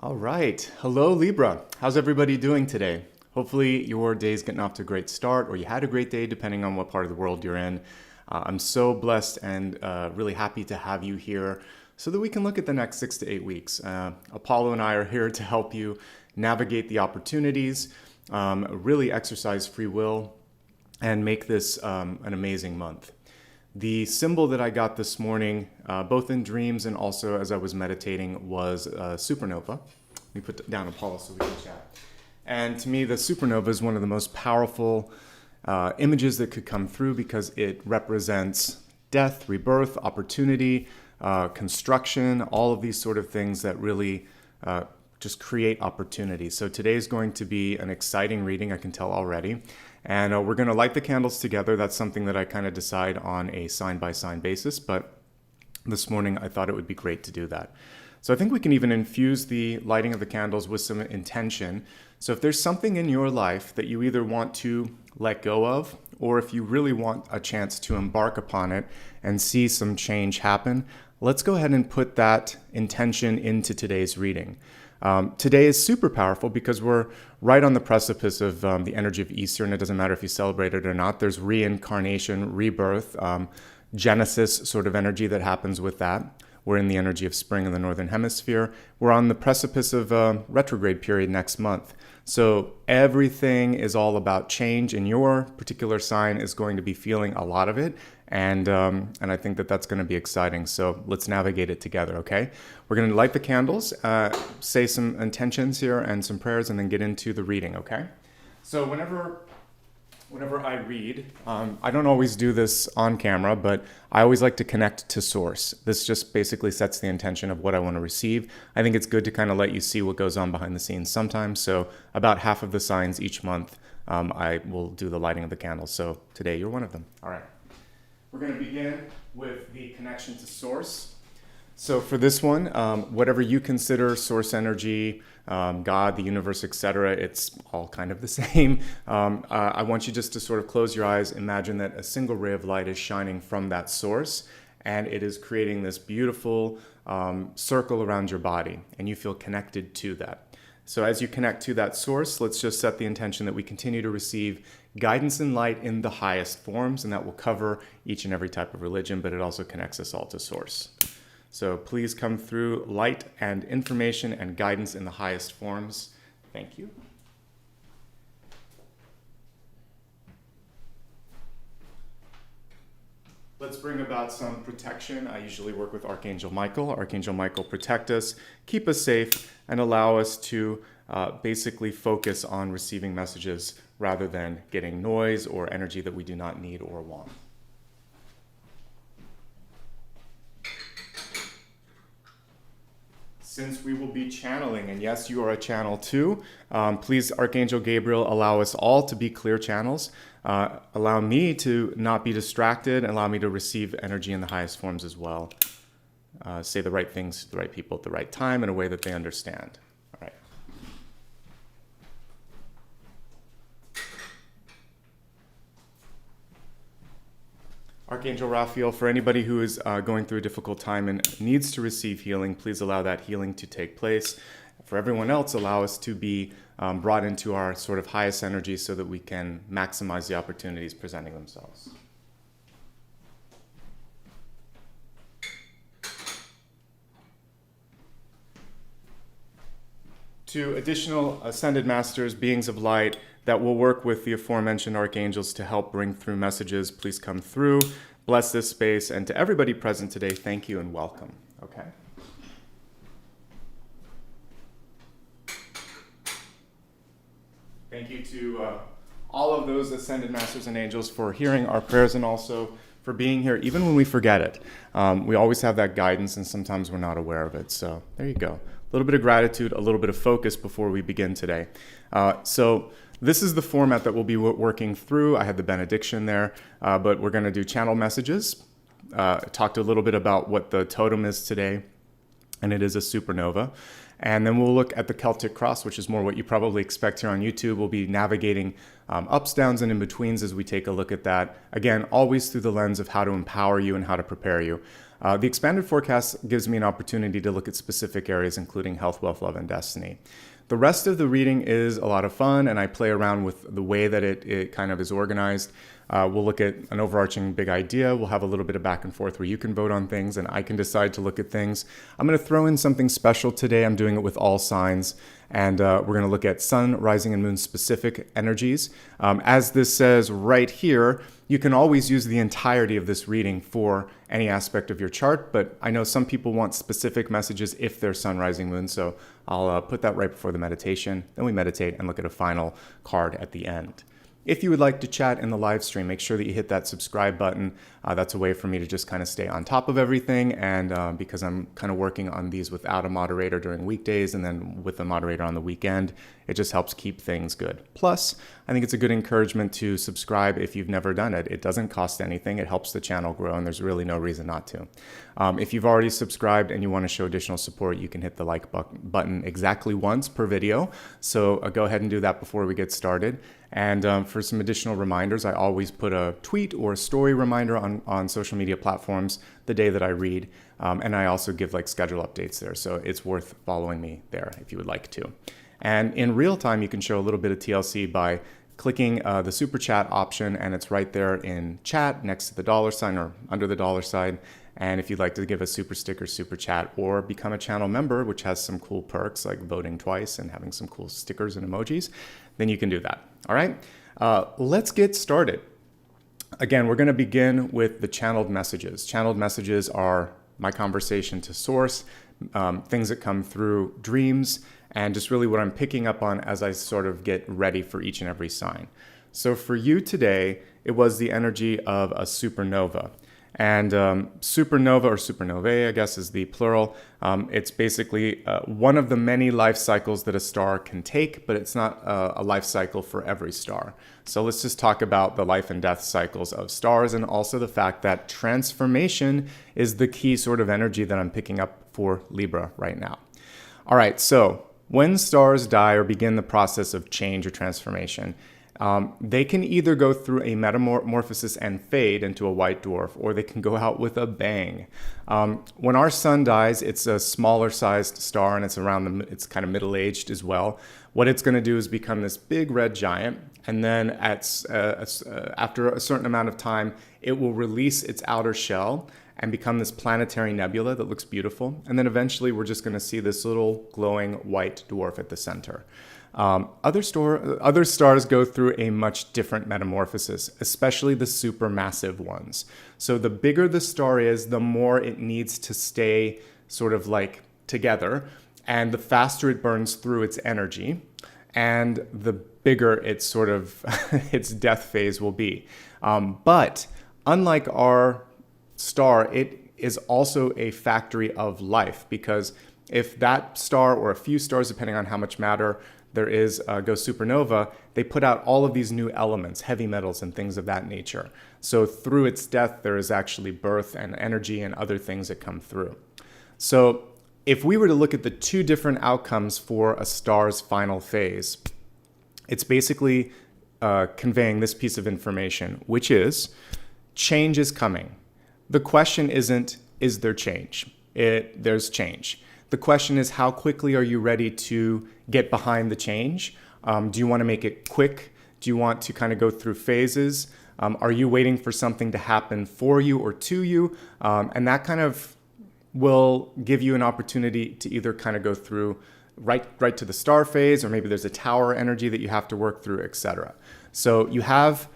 All right. Hello, Libra. How's everybody doing today? Hopefully your day's getting off to a great start, or you had a great day depending on what part of the world you're in. I'm so blessed and really happy to have you here so that we can look at the next 6 to 8 weeks. Apollo and I are here to help you navigate the opportunities, really exercise free will, and make this an amazing month. The symbol that I got this morning, both in dreams and also as I was meditating, was supernova. Let me put down Apollo so we can chat. And to me, the supernova is one of the most powerful images that could come through because it represents death, rebirth, opportunity, construction, all of these sort of things that really just create opportunity. So today's going to be an exciting reading, I can tell already. And we're going to light the candles together. That's something that I kind of decide on a sign-by-sign basis, but this morning I thought it would be great to do that. So I think we can even infuse the lighting of the candles with some intention. So if there's something in your life that you either want to let go of, or if you really want a chance to embark upon it and see some change happen, let's go ahead and put that intention into today's reading. Today is super powerful because we're right on the precipice of the energy of Easter, and it doesn't matter if you celebrate it or not. There's reincarnation, rebirth, Genesis sort of energy that happens with that. We're in the energy of spring in the Northern Hemisphere. We're on the precipice of a retrograde period next month. So everything is all about change, and your particular sign is going to be feeling a lot of it. And I think that that's going to be exciting. So let's navigate it together, okay? We're going to light the candles, say some intentions here and some prayers, and then get into the reading, okay? So whenever I read, I don't always do this on camera, but I always like to connect to source. This just basically sets the intention of what I want to receive. I think it's good to kind of let you see what goes on behind the scenes sometimes. So about half of the signs each month, I will do the lighting of the candles. So today you're one of them. All right. We're going to begin with the connection to source. So for this one, whatever you consider source energy, God, the universe, etc., it's all kind of the same. I want you just to sort of close your eyes, imagine that a single ray of light is shining from that source, and it is creating this beautiful circle around your body, and you feel connected to that. So as you connect to that source, let's just set the intention that we continue to receive guidance and light in the highest forms, and that will cover each and every type of religion, but it also connects us all to source. So please come through light and information and guidance in the highest forms. Thank you. Let's bring about some protection. I usually work with Archangel Michael. Archangel Michael, protect us, keep us safe, and allow us to basically focus on receiving messages rather than getting noise or energy that we do not need or want. Since we will be channeling, and yes, you are a channel too, please, Archangel Gabriel, allow us all to be clear channels. Allow me to not be distracted, allow me to receive energy in the highest forms as well. Say the right things to the right people at the right time in a way that they understand. All right. Archangel Raphael, for anybody who is going through a difficult time and needs to receive healing, please allow that healing to take place. For everyone else, allow us to be brought into our sort of highest energy so that we can maximize the opportunities presenting themselves. To additional ascended masters, beings of light, that will work with the aforementioned archangels to help bring through messages, please come through, bless this space, and to everybody present today, thank you and welcome. Okay. Thank you to all of those ascended masters and angels for hearing our prayers and also for being here, even when we forget it. We always have that guidance, and sometimes we're not aware of it. So there you go. A little bit of gratitude, a little bit of focus before we begin today. So this is the format that we'll be working through. I had the benediction there, but we're going to do channel messages. Talked a little bit about what the totem is today. and it is a supernova. And then we'll look at the Celtic Cross, which is more what you probably expect here on YouTube. We'll be navigating ups, downs, and in-betweens as we take a look at that. Again, always through the lens of how to empower you and how to prepare you. The expanded forecast gives me an opportunity to look at specific areas, including health, wealth, love, and destiny. The rest of the reading is a lot of fun, and I play around with the way that it kind of is organized. We'll look at an overarching big idea. We'll have a little bit of back and forth where you can vote on things and I can decide to look at things. I'm going to throw in something special today. I'm doing it with all signs, and we're going to look at sun, rising, and moon specific energies. As this says right here, you can always use the entirety of this reading for any aspect of your chart, but I know some people want specific messages if they're sun, rising, moon, so I'll put that right before the meditation. Then we meditate and look at a final card at the end. If you would like to chat in the live stream, make sure that you hit that subscribe button. That's a way for me to just kind of stay on top of everything. And because I'm kind of working on these without a moderator during weekdays and then with a moderator on the weekend, it just helps keep things good. Plus, I think it's a good encouragement to subscribe if you've never done it. It doesn't cost anything. It helps the channel grow, and there's really no reason not to. If you've already subscribed and you want to show additional support, you can hit the like button exactly once per video. So go ahead and do that before we get started. And for some additional reminders, I always put a tweet or a story reminder on social media platforms the day that I read. And I also give like schedule updates there. So it's worth following me there if you would like to. And in real time, you can show a little bit of TLC by clicking the super chat option, and it's right there in chat next to the $sign or under the $sign. And if you'd like to give a super sticker, super chat, or become a channel member, which has some cool perks like voting twice and having some cool stickers and emojis, then you can do that. All right, let's get started. Again, we're going to begin with the channeled messages. Channeled messages are my conversation to source, things that come through dreams, and just really what I'm picking up on as I sort of get ready for each and every sign. So for you today, it was the energy of a supernova. And supernova, or supernovae, I guess is the plural. It's basically one of the many life cycles that a star can take, but it's not a life cycle for every star. So let's just talk about the life and death cycles of stars, and also the fact that transformation is the key sort of energy that I'm picking up for Libra right now. All right, so when stars die or begin the process of change or transformation, they can either go through a metamorphosis and fade into a white dwarf, or they can go out with a bang. When our sun dies, it's a smaller sized star, and it's kind of middle-aged as well. What it's going to do is become this big red giant, and then after a certain amount of time, it will release its outer shell and become this planetary nebula that looks beautiful. And then eventually we're just going to see this little glowing white dwarf at the center. Other stars go through a much different metamorphosis, especially the supermassive ones. So the bigger the star is, the more it needs to stay sort of like together, and the faster it burns through its energy, and the bigger its sort of its death phase will be. But unlike our star, it is also a factory of life, because if that star or a few stars, depending on how much matter there is, go supernova, they put out all of these new elements, heavy metals and things of that nature. So through its death, there is actually birth and energy and other things that come through. So if we were to look at the two different outcomes for a star's final phase, it's basically conveying this piece of information, which is change is coming. The question isn't, is there change? There's change. The question is, how quickly are you ready to get behind the change? Do you want to make it quick? Do you want to kind of go through phases? Are you waiting for something to happen for you or to you? And that kind of will give you an opportunity to either kind of go through right to the star phase, or maybe there's a tower energy that you have to work through, etc. So you have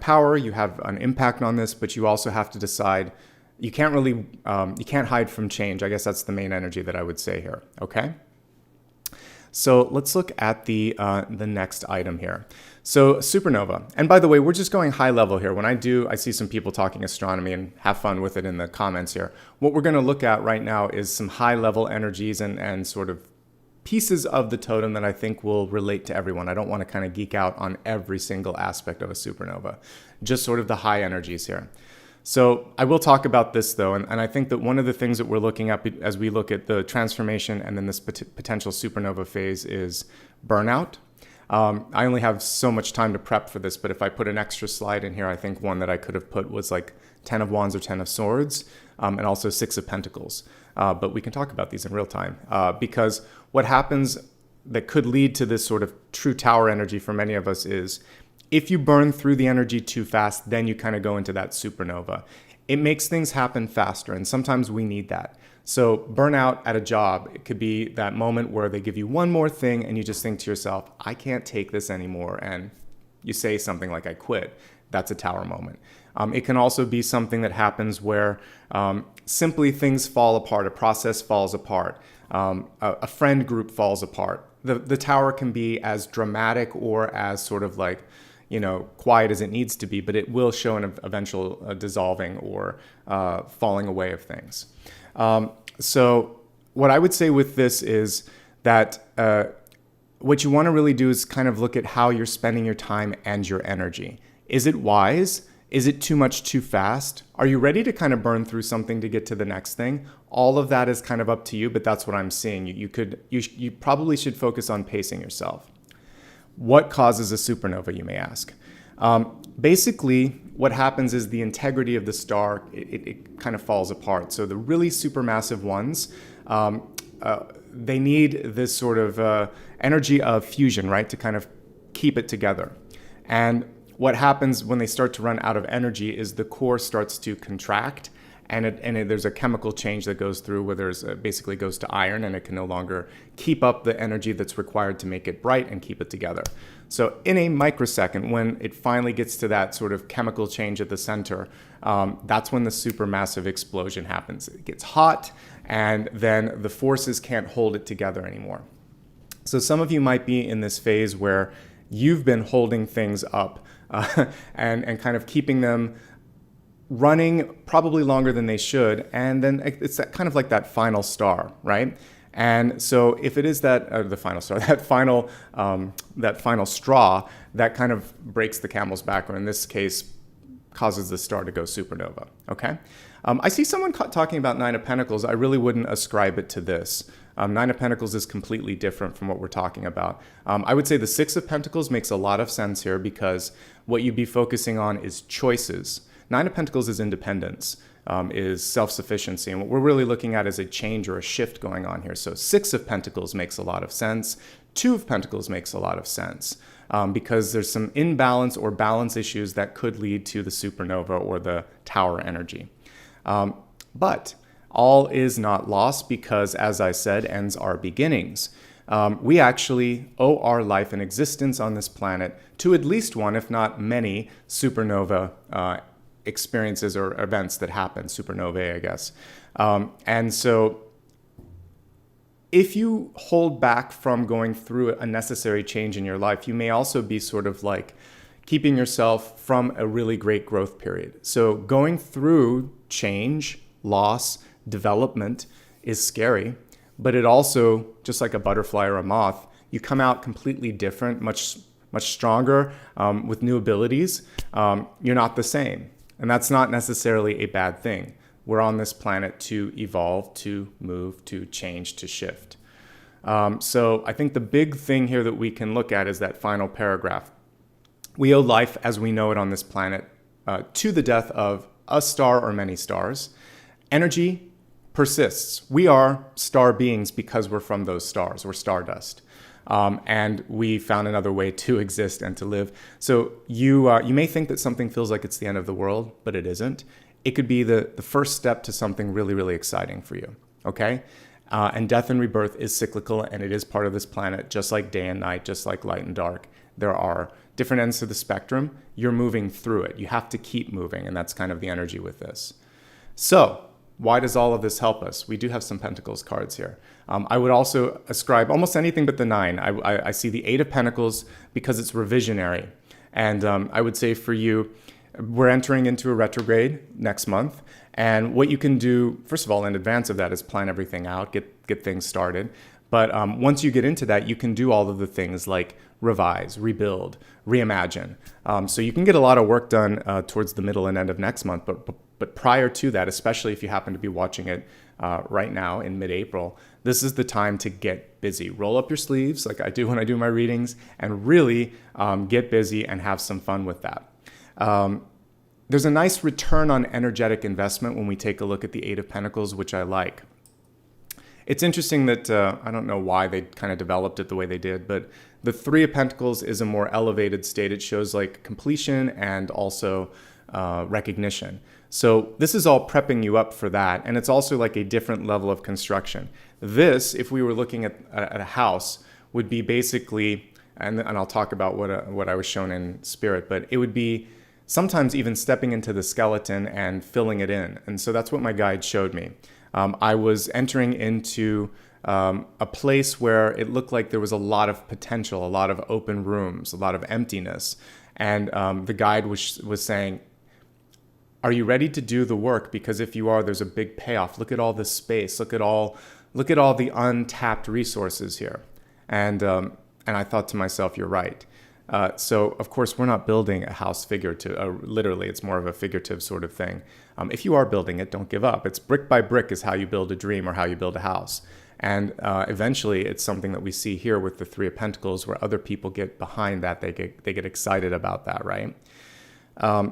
power, you have an impact on this, but you also have to decide. You can't really, you can't hide from change. I guess that's the main energy that I would say here, okay? So let's look at the next item here. So supernova, and by the way, we're just going high level here. When I see some people talking astronomy, and have fun with it in the comments here. What we're gonna look at right now is some high level energies and sort of pieces of the totem that I think will relate to everyone. I don't wanna kind of geek out on every single aspect of a supernova, just sort of the high energies here. So I will talk about this though, and I think that one of the things that we're looking at as we look at the transformation and then this potential supernova phase is burnout. I only have so much time to prep for this, but if I put an extra slide in here, I think one that I could have put was like 10 of Wands or 10 of Swords, and also 6 of Pentacles. But we can talk about these in real time, because what happens that could lead to this sort of true tower energy for many of us is if you burn through the energy too fast, then you kind of go into that supernova. It makes things happen faster, and sometimes we need that. So burnout at a job, it could be that moment where they give you one more thing and you just think to yourself, I can't take this anymore, and you say something like, I quit. That's a tower moment. It can also be something that happens where simply things fall apart, a process falls apart, a friend group falls apart. The tower can be as dramatic or as sort of like, quiet as it needs to be, but it will show an eventual dissolving or falling away of things. So what I would say with this is that what you want to really do is kind of look at how you're spending your time and your energy. Is it wise? Is it too much too fast? Are you ready to kind of burn through something to get to the next thing? All of that is kind of up to you, but that's what I'm seeing. You probably should focus on pacing yourself. What causes a supernova, you may ask? Basically, what happens is the integrity of the star, it kind of falls apart. So the really supermassive ones, they need this sort of energy of fusion, right, to kind of keep it together. And what happens when they start to run out of energy is the core starts to contract, and there's a chemical change that goes through where basically goes to iron, and it can no longer keep up the energy that's required to make it bright and keep it together. So in a microsecond, when it finally gets to that sort of chemical change at the center, that's when the supermassive explosion happens. It gets hot, and then the forces can't hold it together anymore. So some of you might be in this phase where you've been holding things up and kind of keeping them running probably longer than they should, and then it's kind of like that final star, right? And so if it is the final star, that final straw that kind of breaks the camel's back, or in this case, causes the star to go supernova. Okay, I see someone talking about 9 of Pentacles. I really wouldn't ascribe it to this. 9 of Pentacles is completely different from what we're talking about. I would say the 6 of Pentacles makes a lot of sense here, because what you'd be focusing on is choices. 9 of Pentacles is independence, is self-sufficiency, and what we're really looking at is a change or a shift going on here. So 6 of Pentacles makes a lot of sense. 2 of Pentacles makes a lot of sense, because there's some imbalance or balance issues that could lead to the supernova or the tower energy. But all is not lost, because, as I said, ends are beginnings. We actually owe our life and existence on this planet to at least one, if not many, supernova experiences or events that happen, supernovae, I guess. And so if you hold back from going through a necessary change in your life, you may also be sort of like keeping yourself from a really great growth period. So going through change, loss, development is scary, but it also, just like a butterfly or a moth, you come out completely different, much stronger, with new abilities. You're not the same. And that's not necessarily a bad thing. We're on this planet to evolve, to move, to change, to shift. So I think the big thing here that we can look at is that final paragraph. We owe life as we know it on this planet to the death of a star or many stars. Energy persists. We are star beings because we're from those stars. We're stardust. And we found another way to exist and to live. So you may think that something feels like it's the end of the world, but it isn't. It could be the first step to something really, really exciting for you, okay? And death and rebirth is cyclical, and it is part of this planet, just like day and night, just like light and dark. There are different ends to the spectrum. You're moving through it. You have to keep moving, and that's kind of the energy with this. So why does all of this help us? We do have some Pentacles cards here. I would also ascribe almost anything but the 9. I see the 8 of Pentacles because it's revisionary. And I would say for you, we're entering into a retrograde next month. And what you can do, first of all, in advance of that is plan everything out, get things started. But once you get into that, you can do all of the things like revise, rebuild, reimagine. So you can get a lot of work done towards the middle and end of next month, but But prior to that, especially if you happen to be watching it right now in mid-April, this is the time to get busy. Roll up your sleeves like I do when I do my readings, and really get busy and have some fun with that. There's a nice return on energetic investment when we take a look at the Eight of Pentacles, which I like. It's interesting that, I don't know why they kind of developed it the way they did, but the Three of Pentacles is a more elevated state. It shows like completion and also recognition. So this is all prepping you up for that. And it's also like a different level of construction. This, if we were looking at a house, would be basically, and I'll talk about what I was shown in spirit, but it would be sometimes even stepping into the skeleton and filling it in. And so that's what my guide showed me. I was entering into a place where it looked like there was a lot of potential, a lot of open rooms, a lot of emptiness. And the guide was saying, are you ready to do the work? Because if you are, there's a big payoff. Look at all this space. Look at all the untapped resources here. And I thought to myself, you're right. So, of course, we're not building a house literally, it's more of a figurative sort of thing. If you are building it, don't give up. It's brick by brick is how you build a dream or how you build a house. And eventually, it's something that we see here with the Three of Pentacles, where other people get behind that. They get excited about that, right?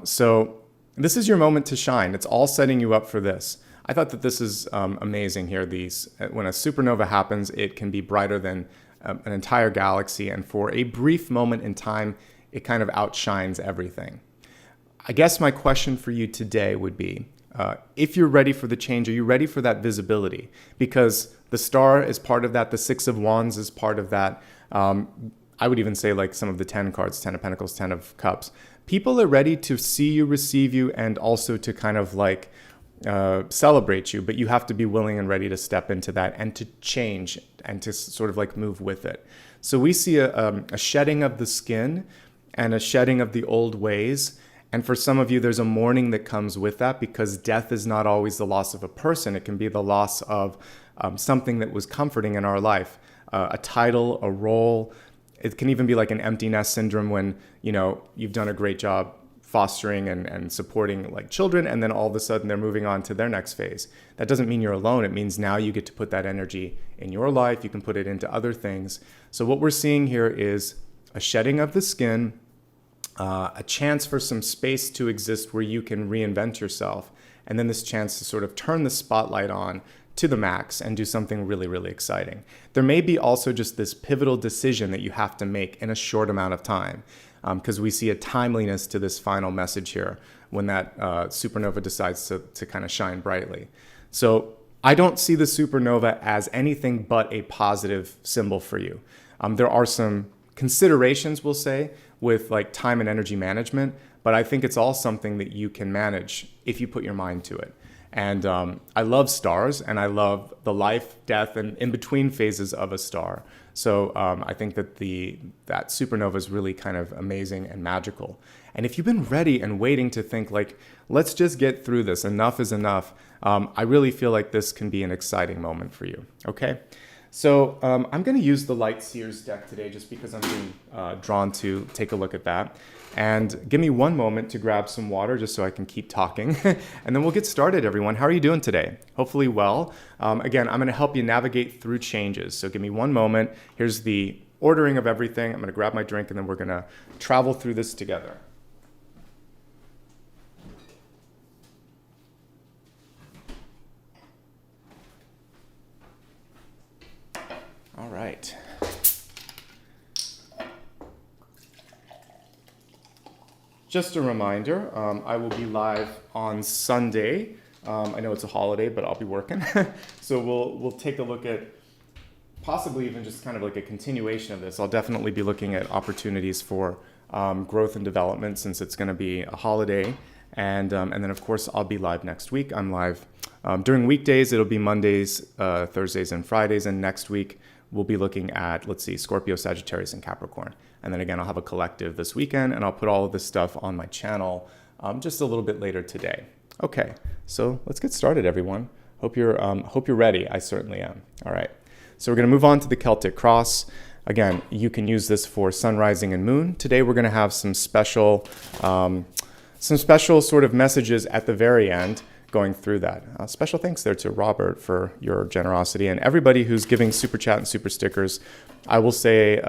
So this is your moment to shine. It's all setting you up for this. I thought that this is amazing here. When a supernova happens, it can be brighter than an entire galaxy, and for a brief moment in time, it kind of outshines everything. I guess my question for you today would be, if you're ready for the change, are you ready for that visibility? Because the star is part of that, the Six of Wands is part of that. I would even say like some of the 10 cards, 10 of Pentacles, 10 of Cups. People are ready to see you, receive you, and also to kind of like celebrate you, but you have to be willing and ready to step into that and to change and to sort of like move with it. So we see a shedding of the skin and a shedding of the old ways. And for some of you, there's a mourning that comes with that, because death is not always the loss of a person. It can be the loss of something that was comforting in our life, a title, a role. It can even be like an empty nest syndrome when, you've done a great job fostering and supporting like children, and then all of a sudden they're moving on to their next phase. That doesn't mean you're alone. It means now you get to put that energy in your life. You can put it into other things. So what we're seeing here is a shedding of the skin, a chance for some space to exist where you can reinvent yourself, and then this chance to sort of turn the spotlight on to the max and do something really, really exciting. There may be also just this pivotal decision that you have to make in a short amount of time, because we see a timeliness to this final message here when that supernova decides to kind of shine brightly. So I don't see the supernova as anything but a positive symbol for you. There are some considerations, we'll say, with like time and energy management, but I think it's all something that you can manage if you put your mind to it. And I love stars, and I love the life, death, and in-between phases of a star. So I think that that supernova is really kind of amazing and magical. And if you've been ready and waiting to think like, let's just get through this, enough is enough, I really feel like this can be an exciting moment for you, okay? So I'm going to use the Light Seers deck today just because I'm being drawn to take a look at that. And give me one moment to grab some water just so I can keep talking. And then we'll get started, everyone. How are you doing today? Hopefully well. Again, I'm going to help you navigate through changes. So give me one moment. Here's the ordering of everything. I'm going to grab my drink, and then we're going to travel through this together. All right. Just a reminder, I will be live on Sunday. I know it's a holiday, but I'll be working. So we'll take a look at possibly even just kind of like a continuation of this. I'll definitely be looking at opportunities for growth and development since it's going to be a holiday. And then, of course, I'll be live next week. I'm live during weekdays. It'll be Mondays, Thursdays, and Fridays. And next week, we'll be looking at, let's see, Scorpio, Sagittarius, and Capricorn. And then again, I'll have a collective this weekend, and I'll put all of this stuff on my channel just a little bit later today. Okay, so let's get started, everyone. Hope you're ready. I certainly am. All right, so we're going to move on to the Celtic Cross. Again, you can use this for sun, rising, and moon. Today, we're going to have some special some special sort of messages at the very end going through that. Special thanks there to Robert for your generosity, and everybody who's giving Super Chat and Super Stickers. I will say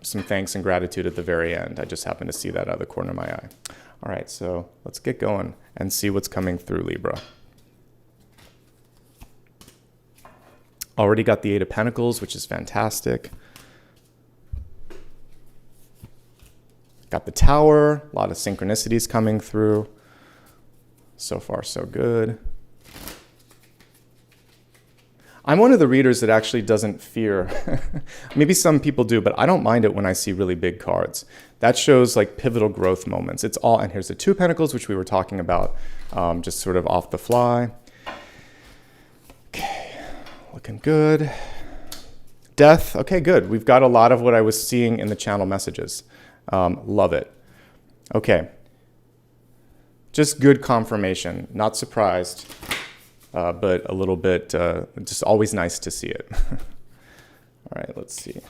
some thanks and gratitude at the very end. I just happened to see that out of the corner of my eye. All right, so let's get going and see what's coming through Libra. Already got the Eight of Pentacles, which is fantastic. Got the Tower, a lot of synchronicities coming through. So far, so good. I'm one of the readers that actually doesn't fear. Maybe some people do, but I don't mind it when I see really big cards. That shows like pivotal growth moments. It's all, and here's the Two of Pentacles, which we were talking about, just sort of off the fly. Okay, looking good. Death, okay, good. We've got a lot of what I was seeing in the channel messages. Love it. Okay. Just good confirmation. Not surprised, but a little bit, just always nice to see it. All right, let's see.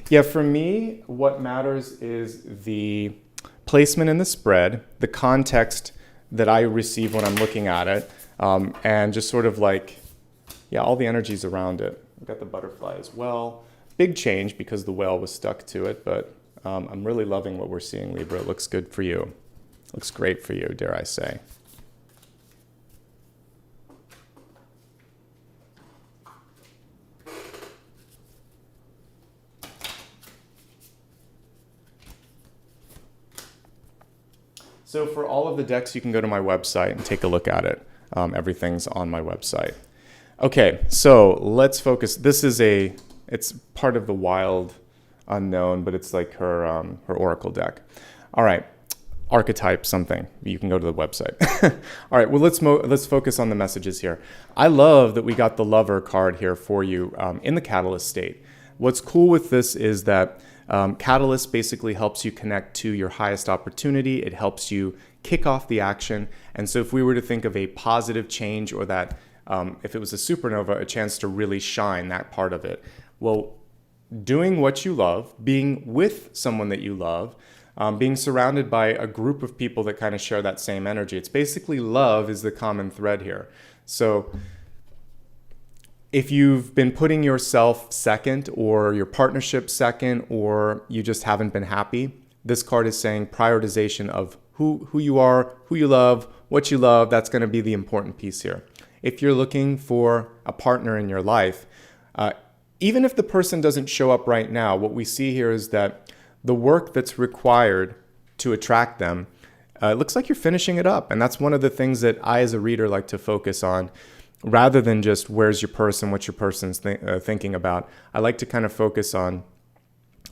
Yeah, for me, what matters is the placement in the spread, the context that I receive when I'm looking at it, and just sort of like, yeah, all the energies around it. We've got the butterfly as well. Big change because the whale was stuck to it, but I'm really loving what we're seeing, Libra. It looks good for you. Looks great for you, dare I say. So for all of the decks, you can go to my website and take a look at it. Everything's on my website. Okay, so let's focus. This is it's part of the wild unknown, but it's like her oracle deck. All right, archetype something. You can go to the website. All right, well, let's focus on the messages here. I love that we got the Lover card here for you in the Catalyst state. What's cool with this is that Catalyst basically helps you connect to your highest opportunity. It helps you kick off the action. And so if we were to think of a positive change, or that if it was a supernova, a chance to really shine that part of it. Well, doing what you love, being with someone that you love, being surrounded by a group of people that kind of share that same energy. It's basically love is the common thread here. So if you've been putting yourself second, or your partnership second, or you just haven't been happy, this card is saying prioritization of who you are, who you love, what you love. That's going to be the important piece here. If you're looking for a partner in your life, even if the person doesn't show up right now, what we see here is that the work that's required to attract them, it looks like you're finishing it up. And that's one of the things that I, as a reader, like to focus on. Rather than just where's your person, what your person's thinking about, I like to kind of focus on,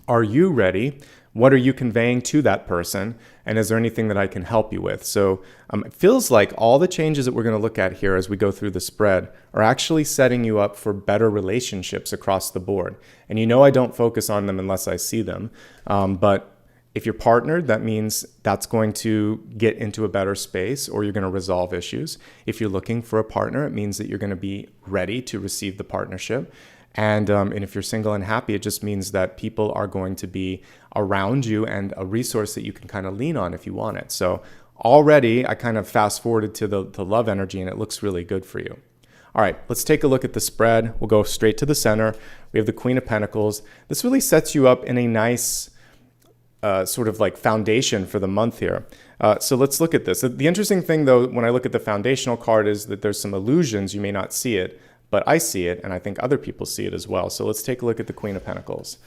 are you ready? What are you conveying to that person? And is there anything that I can help you with? So it feels like all the changes that we're going to look at here as we go through the spread are actually setting you up for better relationships across the board. And you know I don't focus on them unless I see them. But if you're partnered, that means that's going to get into a better space, or you're going to resolve issues. If you're looking for a partner, it means that you're going to be ready to receive the partnership. And if you're single and happy, it just means that people are going to be around you and a resource that you can kind of lean on if you want it. So already I kind of fast forwarded to the love energy, and it looks really good for you. All right, let's take a look at the spread. We'll go straight to the center. We have the Queen of Pentacles. This really sets you up in a nice sort of like foundation for the month here. So let's look at this. The interesting thing, though, when I look at the foundational card, is that there's some illusions. You may not see it, but I see it, and I think other people see it as well. So let's take a look at the Queen of Pentacles.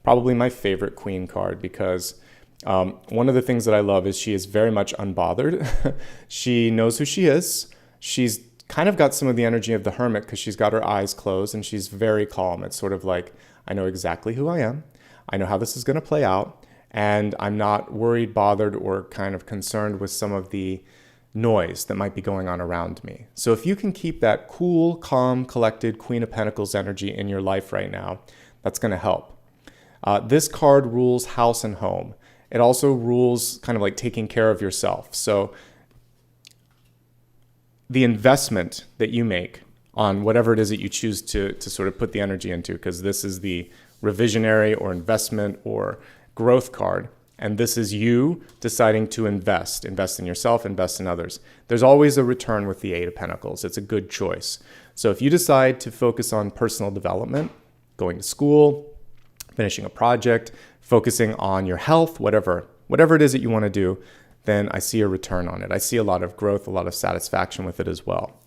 Probably my favorite Queen card, because one of the things that I love is she is very much unbothered. She knows who she is. She's kind of got some of the energy of the Hermit, because she's got her eyes closed, and she's very calm. It's sort of like, I know exactly who I am. I know how this is going to play out. And I'm not worried, bothered, or kind of concerned with some of the noise that might be going on around me. So if you can keep that cool, calm, collected Queen of Pentacles energy in your life right now, that's going to help. This card rules house and home. It also rules kind of like taking care of yourself. So the investment that you make on whatever it is that you choose to sort of put the energy into, because this is the revisionary or investment or growth card. And this is you deciding to invest in yourself, invest in others. There's always a return with the Eight of Pentacles. It's a good choice. So if you decide to focus on personal development, going to school, finishing a project, focusing on your health, whatever it is that you want to do, then I see a return on it. I see a lot of growth, a lot of satisfaction with it as well.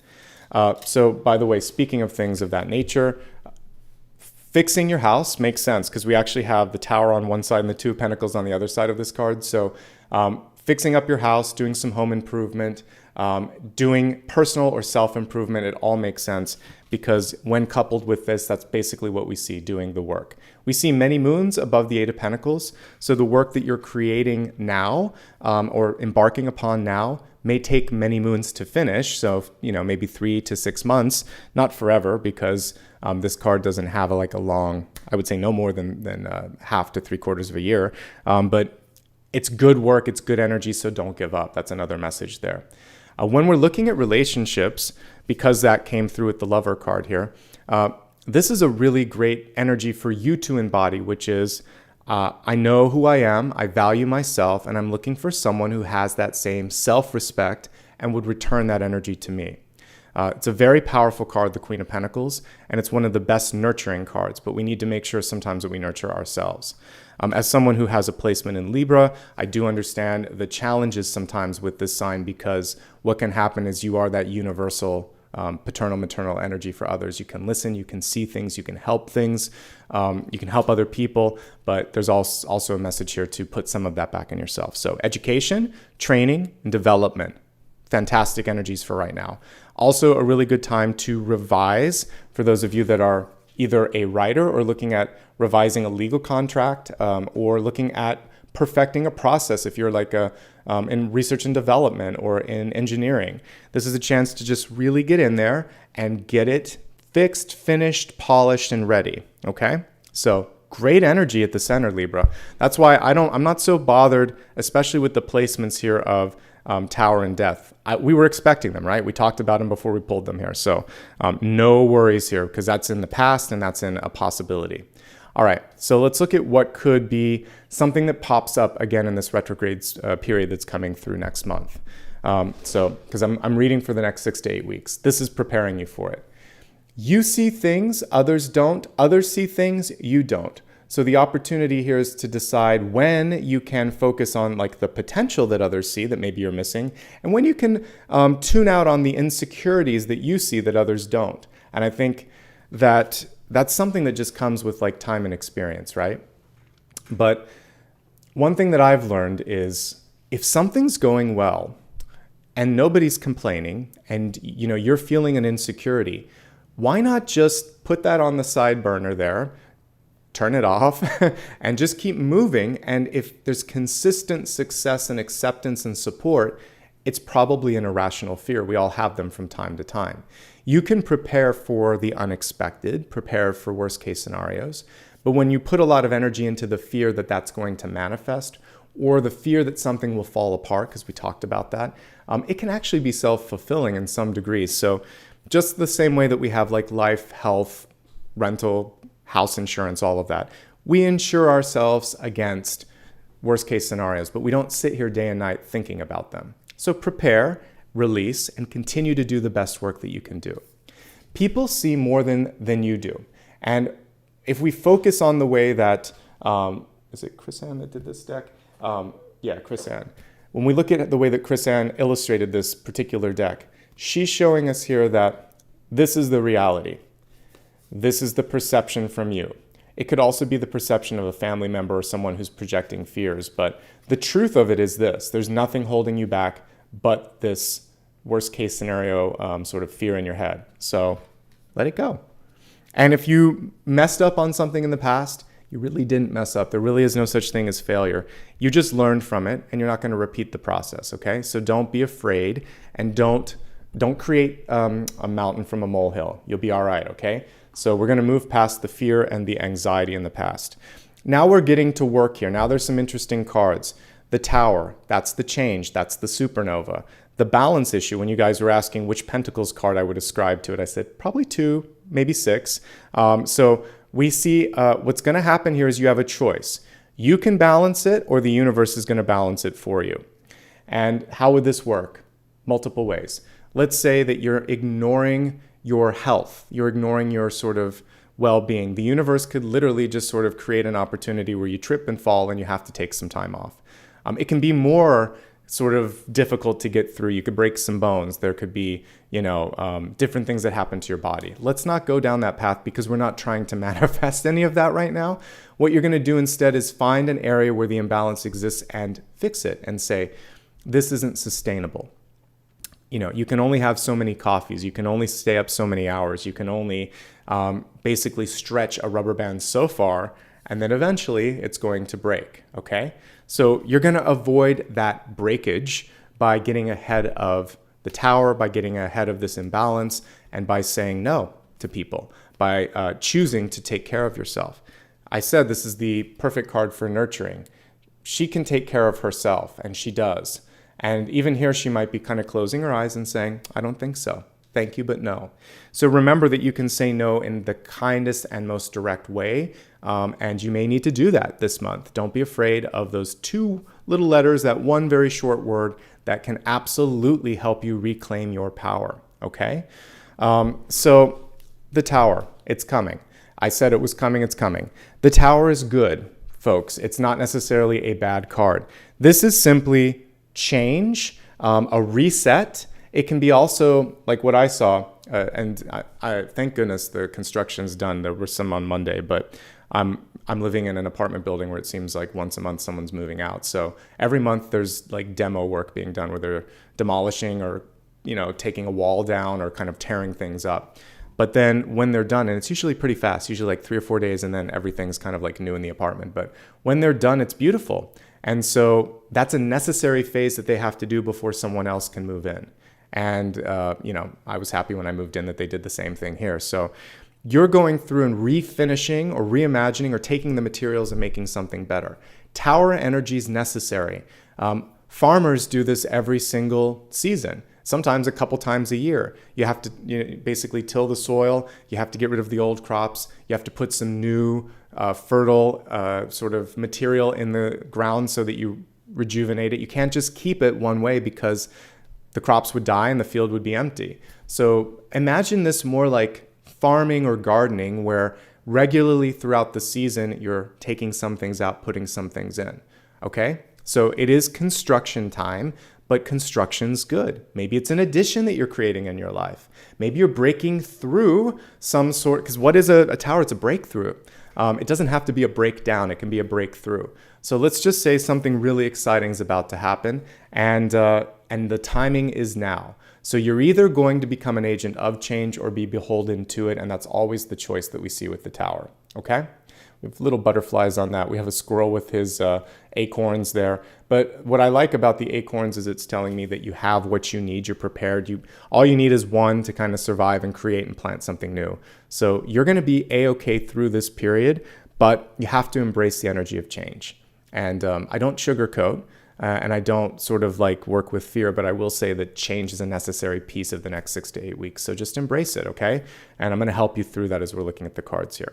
So by the way, speaking of things of that nature, fixing your house makes sense because we actually have the Tower on one side and the Two of Pentacles on the other side of this card. So fixing up your house, doing some home improvement, doing personal or self-improvement, it all makes sense because when coupled with this, that's basically what we see doing the work. We see many moons above the Eight of Pentacles. So the work that you're creating now or embarking upon now may take many moons to finish. So, maybe 3 to 6 months, not forever, because this card doesn't have a long, I would say no more than half to 3/4 of a year. But it's good work, it's good energy, so don't give up. That's another message there. When we're looking at relationships, because that came through with the Lover card here, this is a really great energy for you to embody, which is, I know who I am, I value myself, and I'm looking for someone who has that same self-respect and would return that energy to me. It's a very powerful card, the Queen of Pentacles, and it's one of the best nurturing cards, but we need to make sure sometimes that we nurture ourselves. As someone who has a placement in Libra, I do understand the challenges sometimes with this sign, because what can happen is you are that universal paternal, maternal energy for others. You can listen, you can see things, you can help things, you can help other people, but there's also a message here to put some of that back in yourself. So education, training, and development. Fantastic energies for right now. Also a really good time to revise for those of you that are either a writer or looking at revising a legal contract or looking at perfecting a process if you're in research and development or in engineering. This is a chance to just really get in there and get it fixed, finished, polished, and ready, okay? So great energy at the center, Libra. That's why I'm not so bothered, especially with the placements here of Tower and Death. We were expecting them, right? We talked about them before we pulled them here. So no worries here, because that's in the past and that's in a possibility. All right, so let's look at what could be something that pops up again in this retrograde period that's coming through next month. Because I'm reading for the next 6 to 8 weeks. This is preparing you for it. You see things, others don't. Others see things, you don't. So the opportunity here is to decide when you can focus on the potential that others see that maybe you're missing, and when you can tune out on the insecurities that you see that others don't. And I think that that's something that just comes with time and experience, right? But one thing that I've learned is if something's going well and nobody's complaining and you're feeling an insecurity, why not just put that on the side burner there, turn it off, and just keep moving? And if there's consistent success and acceptance and support, it's probably an irrational fear. We all have them from time to time. You can prepare for the unexpected, prepare for worst case scenarios, but when you put a lot of energy into the fear that that's going to manifest, or the fear that something will fall apart, because we talked about that, it can actually be self-fulfilling in some degrees. So just the same way that we have life, health, rental, house insurance, all of that, we insure ourselves against worst case scenarios, but we don't sit here day and night thinking about them. So prepare, release, and continue to do the best work that you can do. People see more than you do. And if we focus on the way that, is it Chris Ann that did this deck? Yeah, Chris Ann. When we look at the way that Chris Ann illustrated this particular deck, she's showing us here that this is the reality. This is the perception from you. It could also be the perception of a family member or someone who's projecting fears, but the truth of it is this: there's nothing holding you back but this worst case scenario sort of fear in your head. So let it go. And if you messed up on something in the past, you really didn't mess up. There really is no such thing as failure. You just learned from it, and you're not going to repeat the process, okay? So don't be afraid, and don't create a mountain from a molehill. You'll be all right, okay? So we're going to move past the fear and the anxiety in the past. Now we're getting to work here. Now there's some interesting cards. The Tower, that's the change, that's the supernova. The balance issue, when you guys were asking which Pentacles card I would ascribe to it, I said probably 2, maybe 6. So we see what's going to happen here is you have a choice. You can balance it, or the universe is going to balance it for you. And how would this work? Multiple ways. Let's say that you're ignoring your health. You're ignoring your sort of well-being. The universe could literally just sort of create an opportunity where you trip and fall and you have to take some time off. It can be more sort of difficult to get through. You could break some bones. There could be, different things that happen to your body. Let's not go down that path because we're not trying to manifest any of that right now. What you're going to do instead is find an area where the imbalance exists and fix it and say, this isn't sustainable. You can only have so many coffees. You can only stay up so many hours. You can only basically stretch a rubber band so far, and then eventually it's going to break, okay? So you're going to avoid that breakage by getting ahead of the tower, by getting ahead of this imbalance, and by saying no to people, by choosing to take care of yourself. I said this is the perfect card for nurturing. She can take care of herself, and she does. And even here, she might be kind of closing her eyes and saying, I don't think so. Thank you, but no. So remember that you can say no in the kindest and most direct way. And you may need to do that this month. Don't be afraid of those 2 little letters, that one very short word that can absolutely help you reclaim your power. Okay? So the tower, it's coming. I said it was coming, it's coming. The tower is good, folks. It's not necessarily a bad card. This is simply change, a reset. It can be also like what I saw, and I thank goodness the construction's done. There were some on Monday, but I'm living in an apartment building where it seems like once a month someone's moving out. So every month there's like demo work being done where they're demolishing or taking a wall down or kind of tearing things up. But then when they're done, and it's usually pretty fast, usually like 3 or 4 days, and then everything's kind of like new in the apartment. But when they're done, it's beautiful. And so that's a necessary phase that they have to do before someone else can move in. And, I was happy when I moved in that they did the same thing here. So you're going through and refinishing or reimagining or taking the materials and making something better. Tower energy is necessary. Farmers do this every single season, sometimes a couple times a year. You have to basically till the soil. You have to get rid of the old crops. You have to put some new fertile sort of material in the ground so that you rejuvenate it. You can't just keep it one way because the crops would die and the field would be empty. So imagine this more like farming or gardening, where regularly throughout the season, you're taking some things out, putting some things in, okay? So it is construction time, but construction's good. Maybe it's an addition that you're creating in your life. Maybe you're breaking through some sort, because what is a tower? It's a breakthrough. It doesn't have to be a breakdown. It can be a breakthrough. So let's just say something really exciting is about to happen, and the timing is now. So you're either going to become an agent of change or be beholden to it, and that's always the choice that we see with the tower, okay? We have little butterflies on that. We have a squirrel with his acorns there. But what I like about the acorns is it's telling me that you have what you need. You're prepared. All you need is one to kind of survive and create and plant something new. So you're going to be A-okay through this period, but you have to embrace the energy of change. And I don't sugarcoat, and I don't sort of like work with fear, but I will say that change is a necessary piece of the next 6 to 8 weeks. So just embrace it, okay? And I'm going to help you through that as we're looking at the cards here.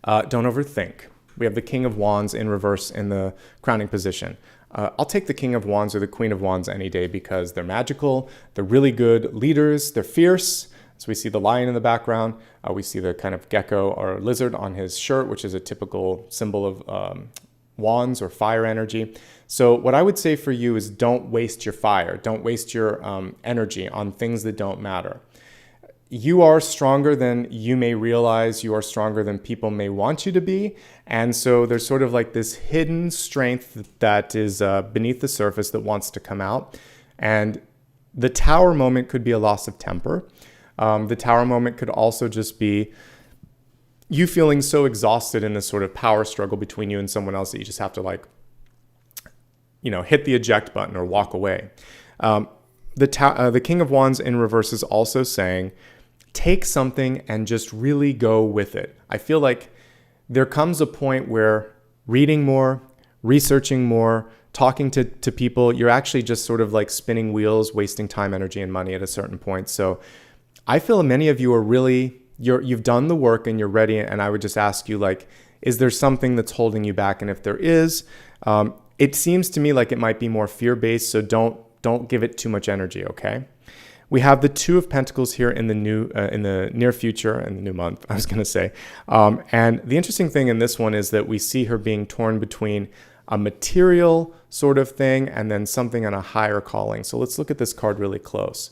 Don't overthink. We have the King of Wands in reverse in the crowning position. I'll take the King of Wands or the Queen of Wands any day because they're magical, they're really good leaders, they're fierce. So we see the lion in the background. We see the kind of gecko or lizard on his shirt, which is a typical symbol of wands or fire energy. So what I would say for you is don't waste your fire. Don't waste your energy on things that don't matter. You are stronger than you may realize. You are stronger than people may want you to be. And so there's sort of like this hidden strength that is beneath the surface that wants to come out. And the tower moment could be a loss of temper. The tower moment could also just be you feeling so exhausted in this sort of power struggle between you and someone else that you just have to hit the eject button or walk away. The King of Wands in reverse is also saying, take something and just really go with it. I feel like there comes a point where reading more, researching more, talking to people, you're actually just sort of like spinning wheels, wasting time, energy, and money at a certain point. So I feel many of you are really, you've done the work and you're ready. And I would just ask you, like, is there something that's holding you back? And if there is, it seems to me like it might be more fear-based. So don't give it too much energy, okay? We have the Two of Pentacles here in the near future, in the new month, I was going to say. And the interesting thing in this one is that we see her being torn between a material sort of thing and then something on a higher calling. So let's look at this card really close.